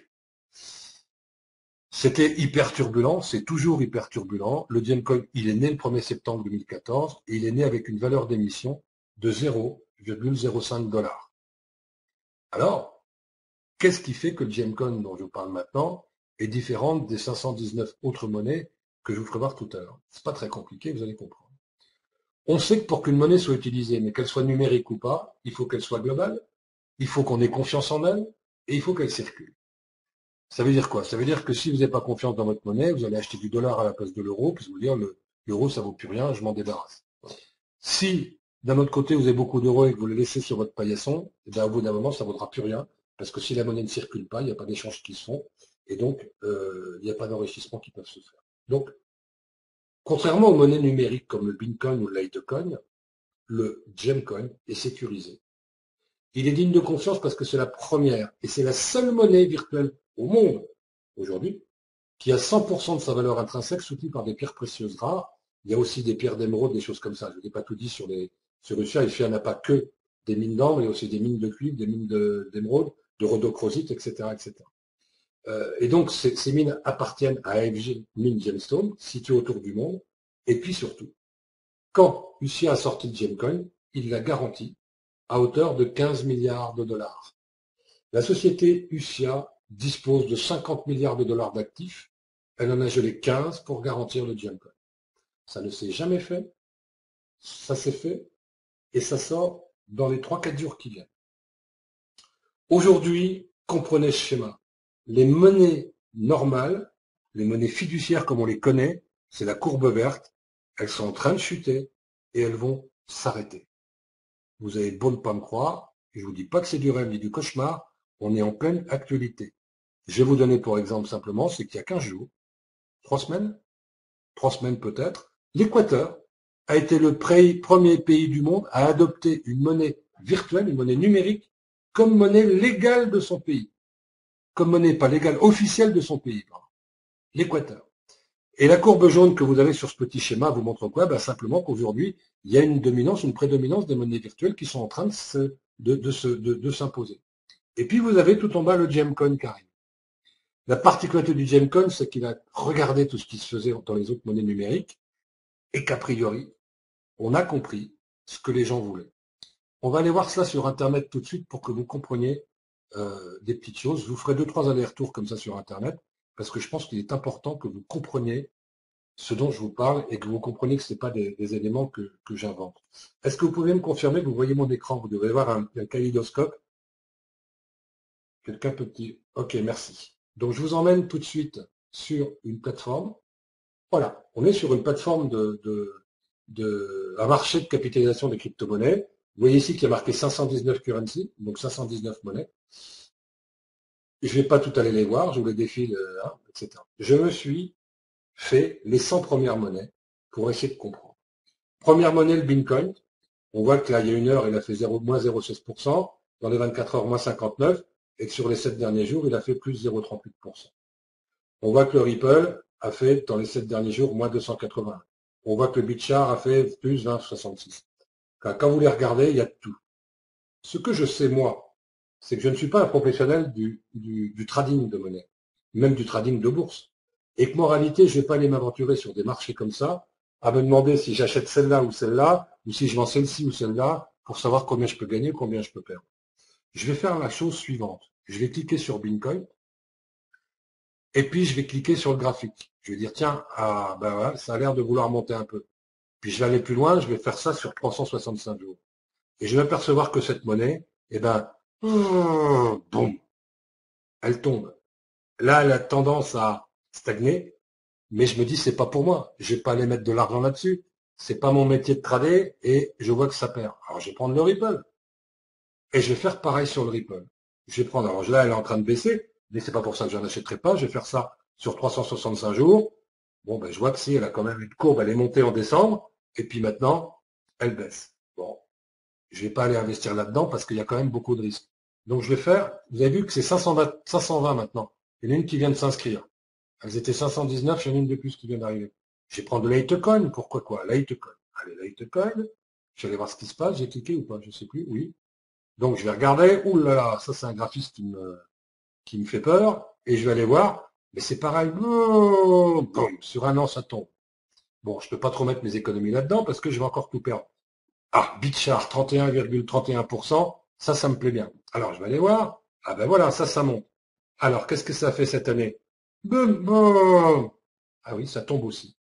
C'était hyper turbulent, c'est toujours hyper turbulent. Le Gemcoin, il est né le 1er septembre 2014 et il est né avec une valeur d'émission de 0,05 $. Alors, qu'est-ce qui fait que le Gemcoin dont je vous parle maintenant est différente des 519 autres monnaies que je vous ferai voir tout à l'heure? C'est pas très compliqué, vous allez comprendre. On sait que pour qu'une monnaie soit utilisée, mais qu'elle soit numérique ou pas, il faut qu'elle soit globale, il faut qu'on ait confiance en elle, et il faut qu'elle circule. Ça veut dire quoi? Ça veut dire que si vous n'avez pas confiance dans votre monnaie, vous allez acheter du dollar à la place de l'euro, puis vous dire l'euro ça vaut plus rien, je m'en débarrasse. Si d'un autre côté vous avez beaucoup d'euros et que vous les laissez sur votre paillasson, et bien, au bout d'un moment ça ne vaudra plus rien, parce que si la monnaie ne circule pas, il n'y a pas d'échanges qui se font, et donc il n'y a pas d'enrichissement qui peuvent se faire. Donc, contrairement aux monnaies numériques comme le Bitcoin ou le Litecoin, le Gemcoin est sécurisé. Il est digne de confiance parce que c'est la première et c'est la seule monnaie virtuelle au monde aujourd'hui qui a 100% de sa valeur intrinsèque soutenue par des pierres précieuses rares. Il y a aussi des pierres d'émeraude, des choses comme ça. Je ne vous ai pas tout dit sur Russia. Il n'y en a pas que des mines d'or, mais il y a aussi des mines de cuivre, des mines d'émeraude, de rhodochrosite, etc., etc. Et donc, ces mines appartiennent à AFG Mines Gemstone, situées autour du monde. Et puis surtout, quand UCIA a sorti le Gemcoin, il l'a garanti à hauteur de 15 milliards de dollars. La société UCIA dispose de 50 milliards de dollars d'actifs. Elle en a gelé 15 pour garantir le Gemcoin. Ça ne s'est jamais fait. Ça s'est fait et ça sort dans les 3-4 jours qui viennent. Aujourd'hui, comprenez ce schéma. Les monnaies normales, les monnaies fiduciaires comme on les connaît, c'est la courbe verte. Elles sont en train de chuter et elles vont s'arrêter. Vous avez beau ne pas me croire, je vous dis pas que c'est du rêve ni du cauchemar, on est en pleine actualité. Je vais vous donner pour exemple simplement, c'est qu'il y a 15 jours, 3 semaines peut-être, l'Équateur a été le premier pays du monde à adopter une monnaie virtuelle, une monnaie numérique, comme monnaie légale de son pays. Comme monnaie pas légale, officielle de son pays, l'Équateur. Et la courbe jaune que vous avez sur ce petit schéma vous montre quoi? Ben simplement qu'aujourd'hui, il y a une dominance, une prédominance des monnaies virtuelles qui sont en train de s'imposer. Et puis vous avez tout en bas le Gemcoin qui arrive. La particularité du Gemcoin, c'est qu'il a regardé tout ce qui se faisait dans les autres monnaies numériques et qu'a priori, on a compris ce que les gens voulaient. On va aller voir cela sur Internet tout de suite pour que vous compreniez des petites choses. Je vous ferai 2-3 allers-retours comme ça sur Internet parce que je pense qu'il est important que vous compreniez ce dont je vous parle et que vous compreniez que ce n'est pas des éléments que j'invente. Est-ce que vous pouvez me confirmer que vous voyez mon écran? Vous devez voir un kaléidoscope. Quelqu'un peut dire OK, merci. Donc je vous emmène tout de suite sur une plateforme. Voilà, on est sur une plateforme un marché de capitalisation des crypto-monnaies. Vous voyez ici qu'il y a marqué 519 currency, donc 519 monnaies. Je ne vais pas tout aller les voir, je vous les défile, etc. Je me suis fait les 100 premières monnaies pour essayer de comprendre. Première monnaie, le Bitcoin. On voit que là, il y a une heure, il a fait moins 0,16%, dans les 24 heures, moins 59%, et que sur les 7 derniers jours, il a fait plus 0,38%. On voit que le Ripple a fait, dans les 7 derniers jours, moins 280. On voit que le BitChar a fait plus 20,66. Quand vous les regardez, il y a tout. Ce que je sais, moi, c'est que je ne suis pas un professionnel du trading de monnaie, même du trading de bourse. Et que, en réalité, je ne vais pas aller m'aventurer sur des marchés comme ça, à me demander si j'achète celle-là ou celle-là, ou si je vends celle-ci ou celle-là, pour savoir combien je peux gagner, combien je peux perdre. Je vais faire la chose suivante. Je vais cliquer sur Bitcoin, et puis je vais cliquer sur le graphique. Je vais dire, tiens, ben voilà, ça a l'air de vouloir monter un peu. Puis je vais aller plus loin, je vais faire ça sur 365 jours. Et je vais m'apercevoir que cette monnaie, eh ben, boum, elle tombe. Là, elle a tendance à stagner, mais je me dis, c'est pas pour moi. Je vais pas aller mettre de l'argent là-dessus. C'est pas mon métier de trader et je vois que ça perd. Alors, je vais prendre le Ripple. Et je vais faire pareil sur le Ripple. Je vais prendre, alors là, elle est en train de baisser, mais c'est pas pour ça que j'en achèterai pas. Je vais faire ça sur 365 jours. Bon, ben, je vois que si, elle a quand même une courbe, elle est montée en décembre, et puis maintenant, elle baisse. Bon, je vais pas aller investir là-dedans parce qu'il y a quand même beaucoup de risques. Donc, je vais faire, vous avez vu que c'est 520 maintenant. Il y en a une qui vient de s'inscrire. Elles étaient 519, il y en a une de plus qui vient d'arriver. Je vais prendre de Litecoin, pourquoi quoi? Litecoin. Allez, Litecoin. Je vais aller voir ce qui se passe. J'ai cliqué ou pas? Je sais plus. Oui. Donc, je vais regarder. Ouh là là, ça c'est un graphiste qui me fait peur. Et je vais aller voir. Mais c'est pareil. Boum, sur un an, ça tombe. Bon, je peux pas trop mettre mes économies là-dedans parce que je vais encore tout perdre. Ah, BitChar, 31,31%. Ça me plaît bien. Alors, je vais aller voir. Ah ben voilà, ça monte. Alors, qu'est-ce que ça fait cette année? Boum, boum. Ah oui, ça tombe aussi.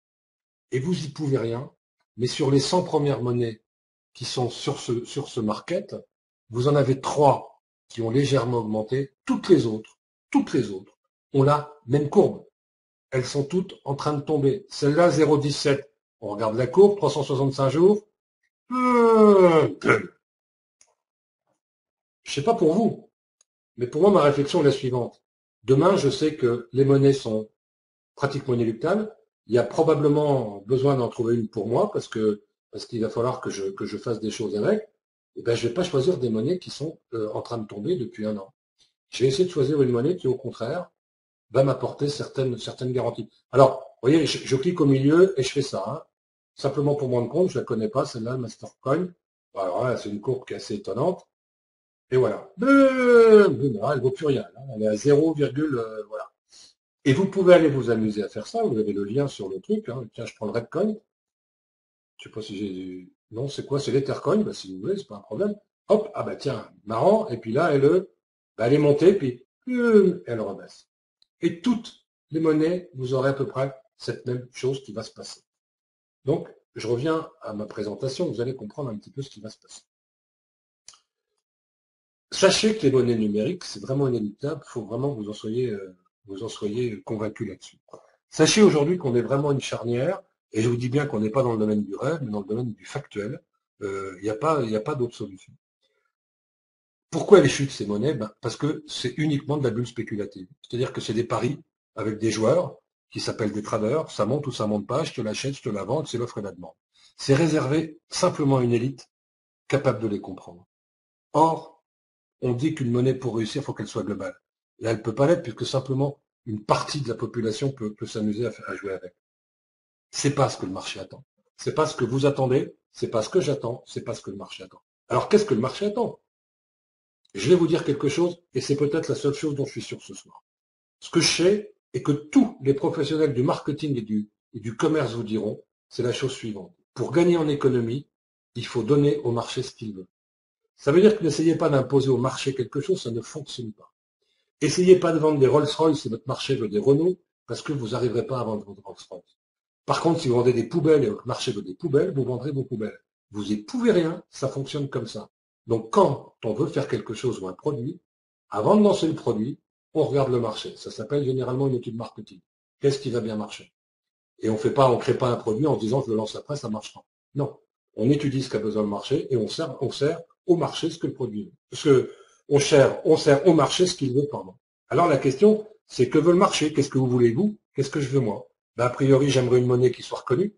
Et vous y pouvez rien. Mais sur les 100 premières monnaies qui sont sur ce market, vous en avez 3 qui ont légèrement augmenté. Toutes les autres ont la même courbe. Elles sont toutes en train de tomber. Celle-là, 0,17. On regarde la courbe, 365 jours. Je sais pas pour vous, mais pour moi, ma réflexion est la suivante. Demain, je sais que les monnaies sont pratiquement inéluctables. Il y a probablement besoin d'en trouver une pour moi parce qu'il va falloir que je fasse des choses avec. Et ben, je vais pas choisir des monnaies qui sont en train de tomber depuis un an. Je vais essayer de choisir une monnaie qui, au contraire, va m'apporter certaines garanties. Alors, vous voyez, je clique au milieu et je fais ça. Hein. Simplement pour moi de compte, je la connais pas, celle-là, Mastercoin. Alors là, c'est une courbe qui est assez étonnante. Et voilà. Elle vaut plus rien. Là. Elle est à 0, voilà. Et vous pouvez aller vous amuser à faire ça. Vous avez le lien sur le truc. Hein. Tiens, je prends le Redcoin. Je sais pas si j'ai du... Non, c'est quoi? C'est l'Ethercoin. Bah, si vous voulez, c'est pas un problème. Hop, ah bah tiens, marrant. Et puis là, elle est montée. Puis et elle rebaisse. Et toutes les monnaies, vous aurez à peu près cette même chose qui va se passer. Donc, je reviens à ma présentation, vous allez comprendre un petit peu ce qui va se passer. Sachez que les monnaies numériques, c'est vraiment inéluctable, il faut vraiment que vous en soyez convaincus là-dessus. Sachez aujourd'hui qu'on est vraiment une charnière, et je vous dis bien qu'on n'est pas dans le domaine du rêve, mais dans le domaine du factuel. Il n'y a pas d'autre solution. Pourquoi elles chutent ces monnaies? Parce que c'est uniquement de la bulle spéculative. C'est-à-dire que c'est des paris avec des joueurs qui s'appellent des traders, ça monte ou ça monte pas, je te l'achète, je te la vends, c'est l'offre et la demande. C'est réservé simplement à une élite capable de les comprendre. Or, on dit qu'une monnaie pour réussir, il faut qu'elle soit globale. Là, elle ne peut pas l'être puisque simplement une partie de la population peut s'amuser à jouer avec. C'est pas ce que le marché attend. C'est pas ce que vous attendez, c'est pas ce que j'attends, c'est pas ce que le marché attend. Alors qu'est-ce que le marché attend? Je vais vous dire quelque chose, et c'est peut-être la seule chose dont je suis sûr ce soir. Ce que je sais, et que tous les professionnels du marketing et du commerce vous diront, c'est la chose suivante. Pour gagner en économie, il faut donner au marché ce qu'il veut. Ça veut dire que n'essayez pas d'imposer au marché quelque chose, ça ne fonctionne pas. Essayez pas de vendre des Rolls-Royce si votre marché veut des Renault, parce que vous n'arriverez pas à vendre votre Rolls-Royce. Par contre, si vous vendez des poubelles et votre marché veut des poubelles, vous vendrez vos poubelles. Vous n'y pouvez rien, ça fonctionne comme ça. Donc quand on veut faire quelque chose ou un produit, avant de lancer le produit, on regarde le marché. Ça s'appelle généralement une étude marketing. Qu'est-ce qui va bien marcher? Et on crée pas un produit en se disant je le lance après, ça marchera. Non. On étudie ce qu'a besoin le marché et on sert au marché ce que le produit veut. Parce que on sert au marché ce qu'il veut, pardon. Alors la question, c'est que veut le marché? Qu'est-ce que vous voulez vous? Qu'est-ce que je veux moi? A priori, j'aimerais une monnaie qui soit reconnue,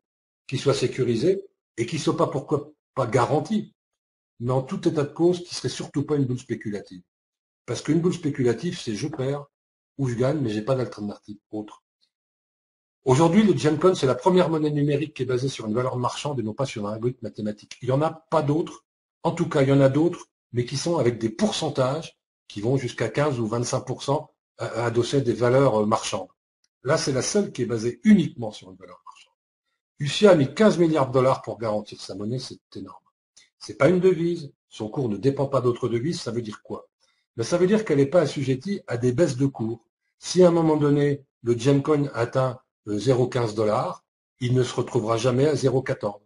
qui soit sécurisée et qui soit pas pourquoi pas garantie, mais en tout état de cause, qui serait surtout pas une bulle spéculative. Parce qu'une bulle spéculative, c'est je perds ou je gagne, mais j'ai pas d'alternative autre. Aujourd'hui, le Gemcoin, c'est la première monnaie numérique qui est basée sur une valeur marchande et non pas sur un algorithme mathématique. Il n'y en a pas d'autres. En tout cas, il y en a d'autres, mais qui sont avec des pourcentages qui vont jusqu'à 15 ou 25% adossés des valeurs marchandes. Là, c'est la seule qui est basée uniquement sur une valeur marchande. Lucia a mis 15 milliards de dollars pour garantir sa monnaie, c'est énorme. C'est pas une devise, son cours ne dépend pas d'autres devises, ça veut dire quoi? Ça veut dire qu'elle n'est pas assujettie à des baisses de cours. Si à un moment donné, le Gemcoin atteint 0,15 dollars, il ne se retrouvera jamais à 0,14.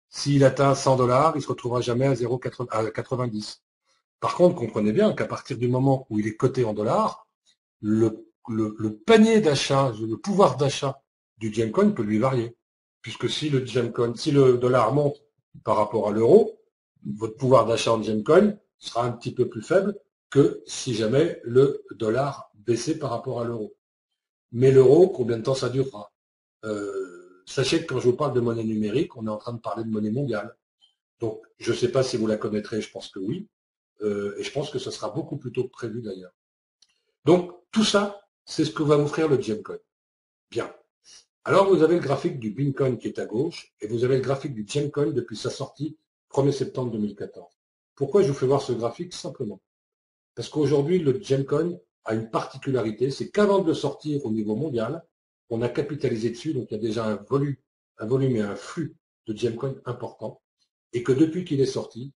S'il atteint 100 dollars, il ne se retrouvera jamais à 0,90. Par contre, comprenez bien qu'à partir du moment où il est coté en dollars, le panier d'achat, le pouvoir d'achat du Gemcoin peut lui varier. Puisque si le dollar monte par rapport à l'euro, votre pouvoir d'achat en Gemcoin sera un petit peu plus faible que si jamais le dollar baissait par rapport à l'euro. Mais l'euro, combien de temps ça durera? Sachez que quand je vous parle de monnaie numérique, on est en train de parler de monnaie mondiale. Donc, je ne sais pas si vous la connaîtrez, je pense que oui. Et je pense que ce sera beaucoup plus tôt que prévu d'ailleurs. Donc, tout ça, c'est ce que va m'offrir le Gemcoin. Bien. Alors, vous avez le graphique du Bitcoin qui est à gauche, et vous avez le graphique du Gemcoin depuis sa sortie 1er septembre 2014. Pourquoi je vous fais voir ce graphique? Simplement parce qu'aujourd'hui, le Gemcoin a une particularité, c'est qu'avant de le sortir au niveau mondial, on a capitalisé dessus, donc il y a déjà un volume et un flux de Gemcoin important, et que depuis qu'il est sorti,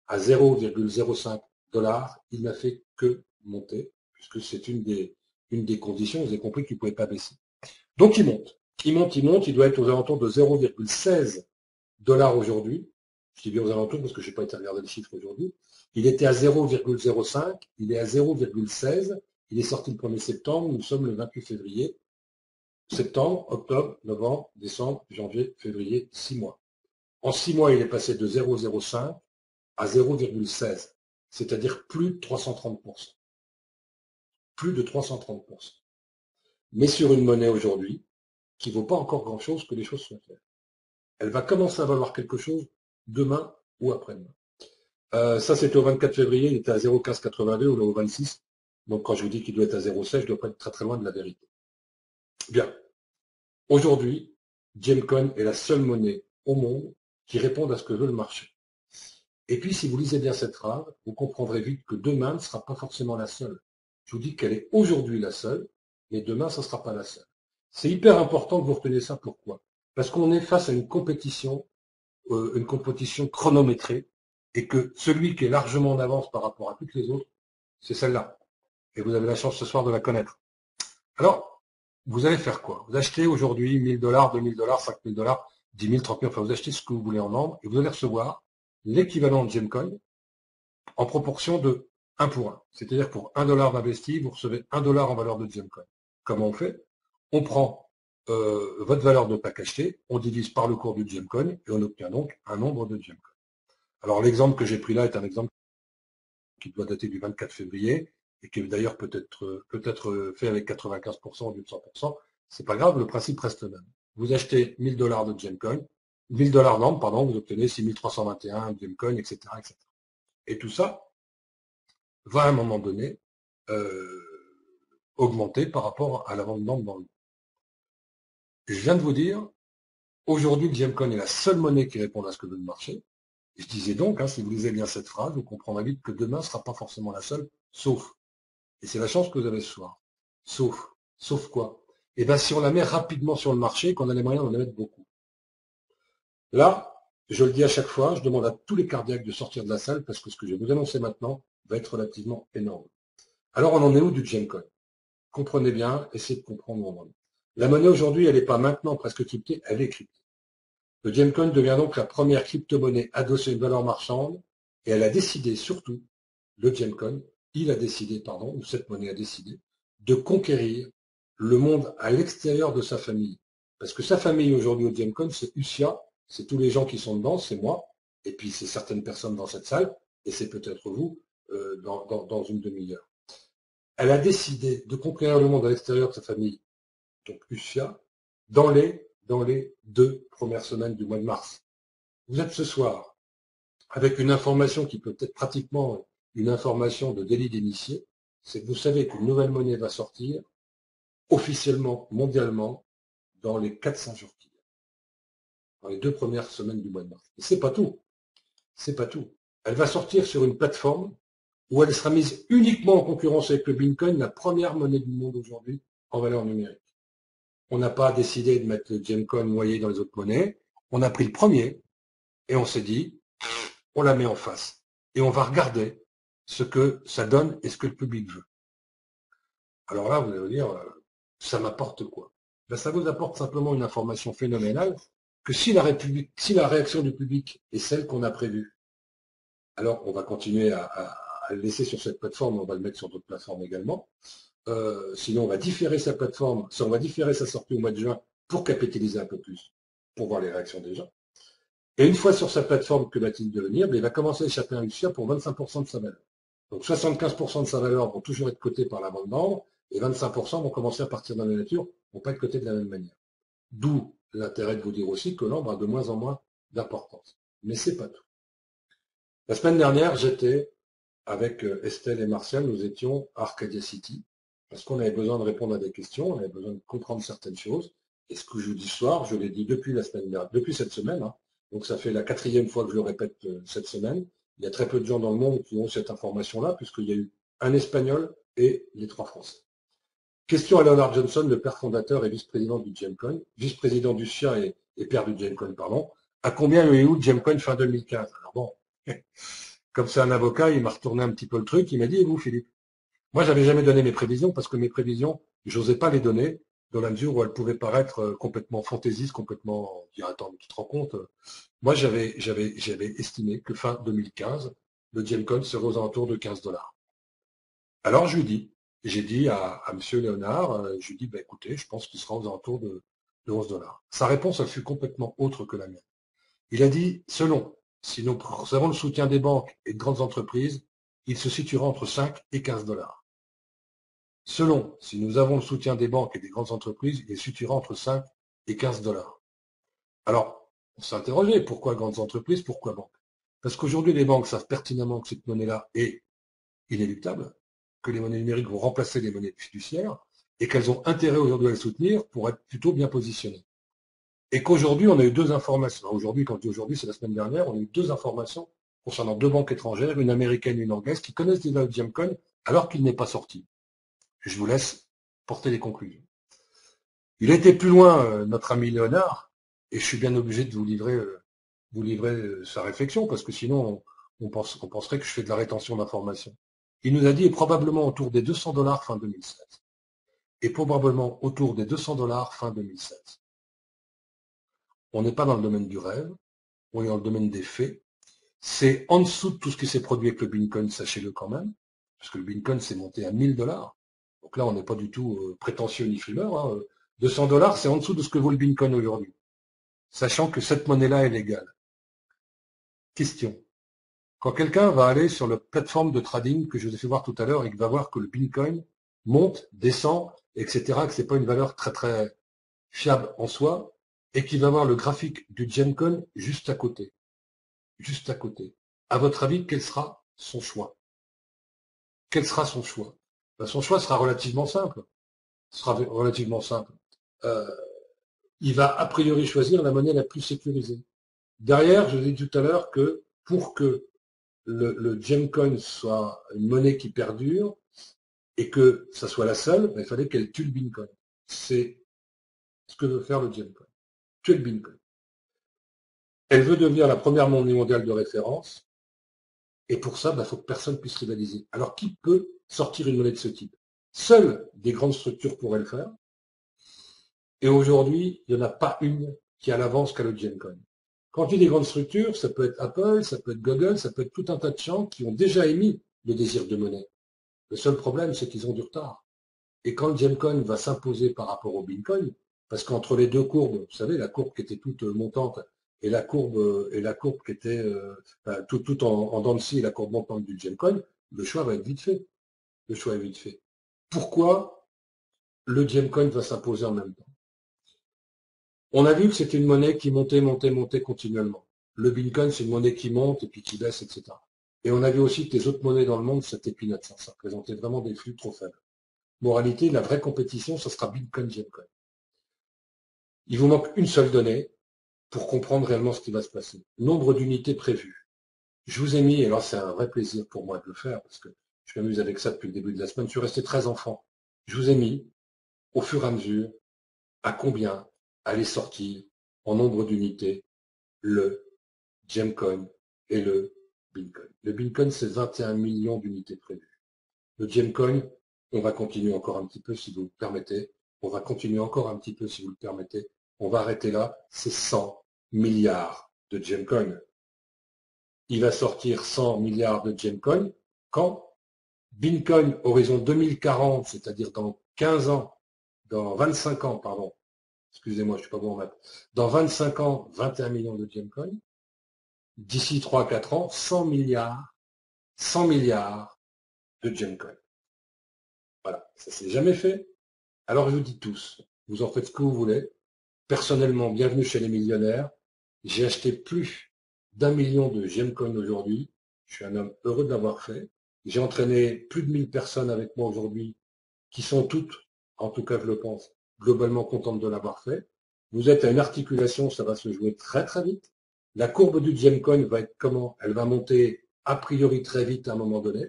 à 0,05 dollars, il n'a fait que monter, puisque c'est une des conditions, vous avez compris qu'il ne pouvait pas baisser. Donc il monte. Il doit être aux alentours de 0,16 dollars aujourd'hui. Je dis bien aux alentours parce que je n'ai pas été regarder le chiffre aujourd'hui. Il était à 0,05, il est à 0,16, il est sorti le 1er septembre, nous sommes le 28 février. Septembre, octobre, novembre, décembre, janvier, février, 6 mois. En 6 mois, il est passé de 0,05 à 0,16, c'est-à-dire plus de 330%. Plus de 330%. Mais sur une monnaie aujourd'hui qui ne vaut pas encore grand-chose que les choses sont claires. Elle va commencer à valoir quelque chose demain ou après-demain. Ça, c'était au 24 février, il était à 0,1582 ou au 26. Donc, quand je vous dis qu'il doit être à 0,16, je ne dois pas être très très loin de la vérité. Bien. Aujourd'hui, Gemcoin est la seule monnaie au monde qui répond à ce que veut le marché. Et puis, si vous lisez bien cette phrase, vous comprendrez vite que demain ne sera pas forcément la seule. Je vous dis qu'elle est aujourd'hui la seule, mais demain, ça ne sera pas la seule. C'est hyper important que vous reteniez ça. Pourquoi? Parce qu'on est face à une compétition chronométrée, et que celui qui est largement en avance par rapport à toutes les autres, c'est celle-là. et vous avez la chance ce soir de la connaître. Alors, vous allez faire quoi? Vous achetez aujourd'hui 1000 $, 2000 $, 5000 $, 10 000, 30 000, enfin vous achetez ce que vous voulez en nombre et vous allez recevoir l'équivalent de Gemcoin en proportion de 1 pour 1. C'est-à-dire pour 1 $ d'investi, vous recevez 1 $ en valeur de Gemcoin. Comment on fait? On prend votre valeur de pack acheté, on divise par le cours du Gemcoin et on obtient donc un nombre de Gemcoin. Alors l'exemple que j'ai pris là est un exemple qui doit dater du 24 février et qui est d'ailleurs peut-être fait avec 95% au lieu de 100%. C'est pas grave, le principe reste le même. Vous achetez 1000 $ de Gemcoin, 1000 $ d'ambre, pardon, vous obtenez 6321 Gemcoin, etc., etc. Et tout ça va à un moment donné augmenter par rapport à la vente d'ambre dans le monde. Je viens de vous dire, aujourd'hui, le Gemcoin est la seule monnaie qui répond à ce que veut le marché. Et je disais donc, si vous lisez bien cette phrase, vous comprendrez vite que demain ne sera pas forcément la seule, sauf, et c'est la chance que vous avez ce soir, sauf quoi? Eh bien, si on la met rapidement sur le marché, qu'on a les moyens d'en mettre beaucoup. Là, je le dis à chaque fois, je demande à tous les cardiaques de sortir de la salle parce que ce que je vais vous annoncer maintenant va être relativement énorme. Alors, on en est où du Gemcoin? Comprenez bien, essayez de comprendre mon monde. La monnaie aujourd'hui, elle n'est pas maintenant presque cryptée, elle est cryptée. Le Gemcoin devient donc la première crypto-monnaie adossée à une valeur marchande et elle a décidé surtout, le Gemcoin, ou cette monnaie a décidé, de conquérir le monde à l'extérieur de sa famille. Parce que sa famille aujourd'hui au Gemcoin, c'est USIA, c'est tous les gens qui sont dedans, c'est moi, et puis c'est certaines personnes dans cette salle, et c'est peut-être vous dans une demi-heure. Elle a décidé de conquérir le monde à l'extérieur de sa famille, donc USIA, dans les 2 premières semaines du mois de mars. Vous êtes ce soir avec une information qui peut être pratiquement une information de délit d'initié, c'est que vous savez qu'une nouvelle monnaie va sortir officiellement, mondialement, dans les 400 jours qui viennent, dans les 2 premières semaines du mois de mars. Et c'est pas tout. C'est pas tout. Elle va sortir sur une plateforme où elle sera mise uniquement en concurrence avec le Bitcoin, la première monnaie du monde aujourd'hui en valeur numérique. On n'a pas décidé de mettre le Gemcoin noyé dans les autres monnaies. On a pris le premier et on s'est dit, on la met en face. Et on va regarder ce que ça donne et ce que le public veut. Alors là, vous allez vous dire, ça m'apporte quoi? Ben, ça vous apporte simplement une information phénoménale que si la réaction du public est celle qu'on a prévue, alors on va continuer à le laisser sur cette plateforme, on va le mettre sur d'autres plateformes également. Sinon, on va différer sa plateforme, on va différer sa sortie au mois de juin pour capitaliser un peu plus, pour voir les réactions des gens. Et une fois sur sa plateforme, que va-t-il devenir? Il va commencer à échapper un USIA pour 25% de sa valeur. Donc 75% de sa valeur vont toujours être cotés par la vente d'ambre, et 25% vont commencer à partir dans la nature, vont pas être cotés de la même manière. D'où l'intérêt de vous dire aussi que l'ambre a de moins en moins d'importance. Mais c'est pas tout. La semaine dernière, j'étais avec Estelle et Martial, nous étions à Arcadia City, parce qu'on avait besoin de répondre à des questions, on avait besoin de comprendre certaines choses. Et ce que je vous dis ce soir, je l'ai dit depuis cette semaine, donc ça fait la 4e fois que je le répète cette semaine. Il y a très peu de gens dans le monde qui ont cette information-là, puisqu'il y a eu un Espagnol et les 3 Français. Question à Leonard Johnson, le père fondateur et vice-président du Gemcoin, vice-président du SIA et père du Gemcoin, pardon. À combien il y a eu Gemcoin fin 2015? Alors bon, comme c'est un avocat, il m'a retourné un petit peu le truc, il m'a dit, et vous Philippe? Moi, j'avais jamais donné mes prévisions parce que mes prévisions, j'osais pas les donner dans la mesure où elles pouvaient paraître complètement fantaisistes, complètement dire attends, mais tu te rends compte? Moi, j'avais estimé que fin 2015, le Gemcoin serait aux alentours de 15 $. Alors j'ai dit à Monsieur Léonard, je lui ai dit, bah, écoutez, je pense qu'il sera aux alentours de 11 $. Sa réponse, elle fut complètement autre que la mienne. Il a dit, si nous avons le soutien des banques et de grandes entreprises, il se situera entre 5 et 15 $. Selon, si nous avons le soutien des banques et des grandes entreprises, il se situera entre 5 et 15 $. Alors, on s'est interrogé, pourquoi grandes entreprises, pourquoi banques? Parce qu'aujourd'hui, les banques savent pertinemment que cette monnaie-là est inéluctable, que les monnaies numériques vont remplacer les monnaies fiduciaires, et qu'elles ont intérêt aujourd'hui à les soutenir pour être plutôt bien positionnées. Et qu'aujourd'hui, on a eu 2 informations. Aujourd'hui, quand je dis aujourd'hui, c'est la semaine dernière, on a eu 2 informations concernant 2 banques étrangères, une américaine et une anglaise, qui connaissent déjà le Gemcoin alors qu'il n'est pas sorti. Je vous laisse porter les conclusions. Il a été plus loin, notre ami Léonard, et je suis bien obligé de vous livrer sa réflexion, parce que sinon, on penserait que je fais de la rétention d'informations. Il nous a dit probablement autour des 200 $ fin 2016. Et probablement autour des 200 $ fin 2016. On n'est pas dans le domaine du rêve, on est dans le domaine des faits. C'est en dessous de tout ce qui s'est produit avec le Bitcoin, sachez-le quand même, parce que le Bitcoin s'est monté à 1000 $. Donc là, on n'est pas du tout prétentieux ni frimeur. Hein. 200 $, c'est en dessous de ce que vaut le Bitcoin aujourd'hui, sachant que cette monnaie-là est légale. Question. Quand quelqu'un va aller sur la plateforme de trading que je vous ai fait voir tout à l'heure et qu'il va voir que le Bitcoin monte, descend, etc., que c'est pas une valeur très très fiable en soi, et qu'il va voir le graphique du Gemcoin juste à côté. Juste à côté. À votre avis, quel sera son choix? Quel sera son choix? Ben, son choix sera relativement simple. Euh, il va a priori choisir la monnaie la plus sécurisée. Derrière, je vous ai dit tout à l'heure que pour que le Gemcoin soit une monnaie qui perdure et que ça soit la seule, ben, il fallait qu'elle tue le Bitcoin. C'est ce que veut faire le Gemcoin. Tuer le Bitcoin. Elle veut devenir la première monnaie mondiale de référence. Et pour ça, il faut que personne puisse rivaliser. Alors, qui peut sortir une monnaie de ce type? Seules des grandes structures pourraient le faire. Et aujourd'hui, il n'y en a pas une qui a l'avance qu'a le Gemcoin. Quand je dis des grandes structures, ça peut être Apple, ça peut être Google, ça peut être tout un tas de gens qui ont déjà émis le désir de monnaie. Le seul problème, c'est qu'ils ont du retard. Et quand le Gemcoin va s'imposer par rapport au Bitcoin, parce qu'entre les deux courbes, vous savez, la courbe qui était toute montante et la courbe qui était tout en dents de scie, la courbe montante du Gemcoin, le choix va être vite fait. Le choix est vite fait. Pourquoi le Gemcoin va s'imposer en même temps? On a vu que c'était une monnaie qui montait, montait, montait continuellement. Le Bitcoin, c'est une monnaie qui monte et puis qui baisse, etc. Et on a vu aussi que les autres monnaies dans le monde, c'était peanuts. Ça représentait vraiment des flux trop faibles. Moralité, la vraie compétition, ce sera Bitcoin-Gemcoin. Il vous manque une seule donnée pour comprendre réellement ce qui va se passer. Nombre d'unités prévues. Je vous ai mis, et alors c'est un vrai plaisir pour moi de le faire, parce que je m'amuse avec ça depuis le début de la semaine, je suis resté très enfant. Je vous ai mis, au fur et à mesure, à combien allait sortir, en nombre d'unités, le Gemcoin et le Bitcoin. Le Bitcoin, c'est 21 millions d'unités prévues. Le Gemcoin, on va continuer encore un petit peu si vous le permettez. On va continuer encore un petit peu si vous le permettez. On va arrêter là. C'est 100 milliards de Gemcoin. Il va sortir 100 milliards de Gemcoin quand Bitcoin, horizon 2040, c'est-à-dire dans 15 ans, dans 25 ans, pardon, excusez-moi, je ne suis pas bon en maths, dans 25 ans, 21 millions de Gemcoin, d'ici 3-4 ans, 100 milliards de Gemcoin. Voilà, ça s'est jamais fait. Alors je vous dis tous, vous en faites ce que vous voulez. Personnellement, bienvenue chez les millionnaires. J'ai acheté plus d'1 million de Gemcoin aujourd'hui. Je suis un homme heureux de l'avoir fait. J'ai entraîné plus de 1000 personnes avec moi aujourd'hui qui sont toutes, en tout cas je le pense, globalement contentes de l'avoir fait. Vous êtes à une articulation, ça va se jouer très très vite. La courbe du Gemcoin va être comment? Elle va monter a priori très vite à un moment donné.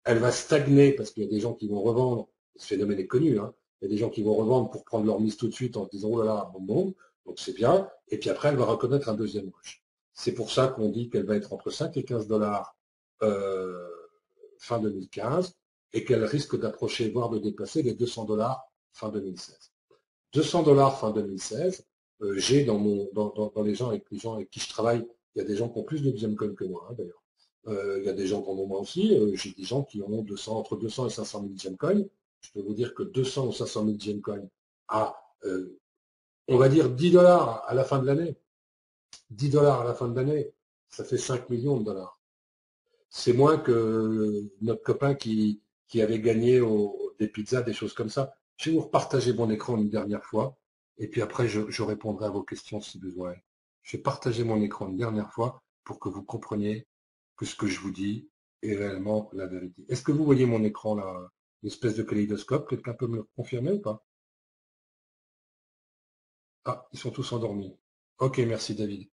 Elle va stagner parce qu'il y a des gens qui vont revendre. Ce phénomène est connu, hein. Il y a des gens qui vont revendre pour prendre leur mise tout de suite en se disant oh là là, bon, bon, donc c'est bien. Et puis après, elle va reconnaître un deuxième rush. C'est pour ça qu'on dit qu'elle va être entre 5 et 15 dollars fin 2015 et qu'elle risque d'approcher, voire de dépasser les 200 dollars fin 2016. 200 dollars fin 2016, j'ai dans les gens avec qui je travaille, il y a des gens qui ont plus de Gemcoin que moi, hein, d'ailleurs. Il y a des gens qui en ont moins aussi. J'ai des gens qui ont 200, entre 200 et 500 000 Gemcoin. Je peux vous dire que 200 ou 500 000 Gemcoin à, on va dire 10 dollars à la fin de l'année. 10 dollars à la fin de l'année, ça fait 5 millions de dollars. C'est moins que notre copain qui avait gagné des pizzas, des choses comme ça. Je vais vous repartager mon écran une dernière fois, et puis après je répondrai à vos questions si besoin. Je vais partager mon écran une dernière fois pour que vous compreniez que ce que je vous dis est réellement la vérité. Est-ce que vous voyez mon écran là, une espèce de kaléidoscope? Quelqu'un peut me le confirmer ou pas? Ah, ils sont tous endormis. Ok, merci David.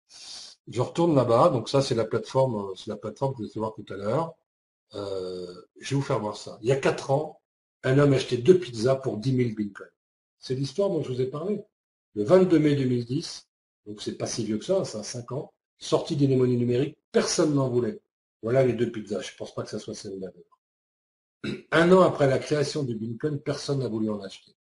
Je retourne là-bas, donc ça c'est la plateforme que vous allez voir tout à l'heure. Je vais vous faire voir ça. Il y a 4 ans, un homme a acheté 2 pizzas pour 10 000 bitcoins. C'est l'histoire dont je vous ai parlé. Le 22 mai 2010, donc c'est pas si vieux que ça a 5 ans, sortie des monnaies numériques, personne n'en voulait. Voilà les 2 pizzas. Je ne pense pas que ça soit celle-là. Un an après la création du Bitcoin, personne n'a voulu en acheter.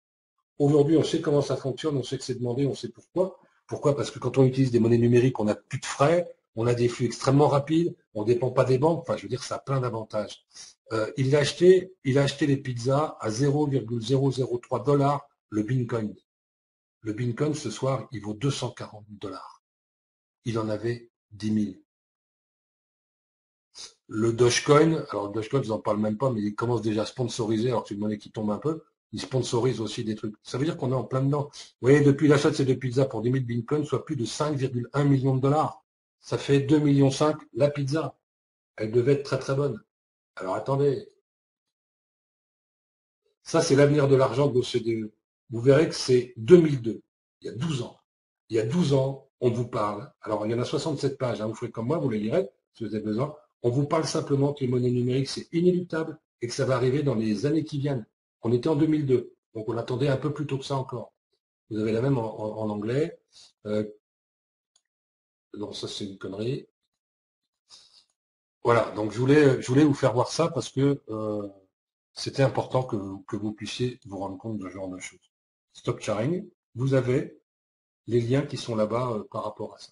Aujourd'hui, on sait comment ça fonctionne, on sait que c'est demandé, on sait pourquoi. Pourquoi? Parce que quand on utilise des monnaies numériques, on n'a plus de frais, on a des flux extrêmement rapides, on ne dépend pas des banques. Enfin, je veux dire, ça a plein d'avantages. Il a acheté les pizzas à 0,003 dollars le Bitcoin. Le Bitcoin, ce soir, il vaut 240 dollars. Il en avait 10 000. Le Dogecoin, alors le Dogecoin, je n'en parle même pas, mais il commence déjà à sponsoriser, alors que c'est une monnaie qui tombe un peu, il sponsorise aussi des trucs. Ça veut dire qu'on est en plein dedans. Vous voyez, depuis l'achat de ces deux pizzas pour 10 000 bitcoins, soit plus de 5,1 millions de dollars. Ça fait 2,5 millions la pizza. Elle devait être très très bonne. Alors attendez, ça c'est l'avenir de l'argent de l'OCDE. Vous verrez que c'est 2002, il y a 12 ans. Il y a 12 ans, on vous parle. Alors il y en a 67 pages, hein, vous ferez comme moi, vous les lirez si vous avez besoin. On vous parle simplement que les monnaies numériques, c'est inéluctable et que ça va arriver dans les années qui viennent. On était en 2002, donc on attendait un peu plus tôt que ça encore. Vous avez la même en anglais. Euh, non, ça c'est une connerie. Voilà, donc je voulais vous faire voir ça parce que c'était important que vous puissiez vous rendre compte de ce genre de choses. Stop sharing, vous avez les liens qui sont là-bas par rapport à ça.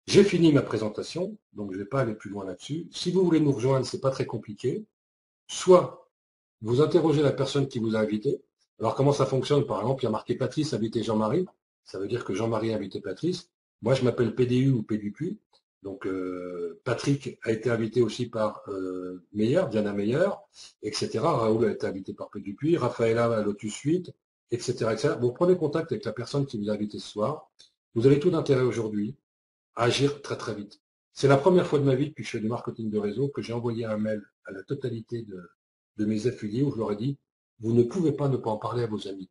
J'ai fini ma présentation, donc je ne vais pas aller plus loin là-dessus. Si vous voulez nous rejoindre, c'est pas très compliqué. Soit vous interrogez la personne qui vous a invité. Alors comment ça fonctionne? Par exemple, il y a marqué Patrice invité Jean-Marie. Ça veut dire que Jean-Marie a invité Patrice. Moi, je m'appelle PDU ou PDUPU. Donc Patrick a été invité aussi par Meyer, Diana Meyer, etc. Raoul a été invité par PDUPU, Raphaëla à Lotus 8, etc., etc. Vous prenez contact avec la personne qui vous a invité ce soir. Vous avez tout d'intérêt aujourd'hui à agir très très vite. C'est la première fois de ma vie depuis que je fais du marketing de réseau que j'ai envoyé un mail à la totalité de mes affiliés où je leur ai dit, vous ne pouvez pas ne pas en parler à vos amis.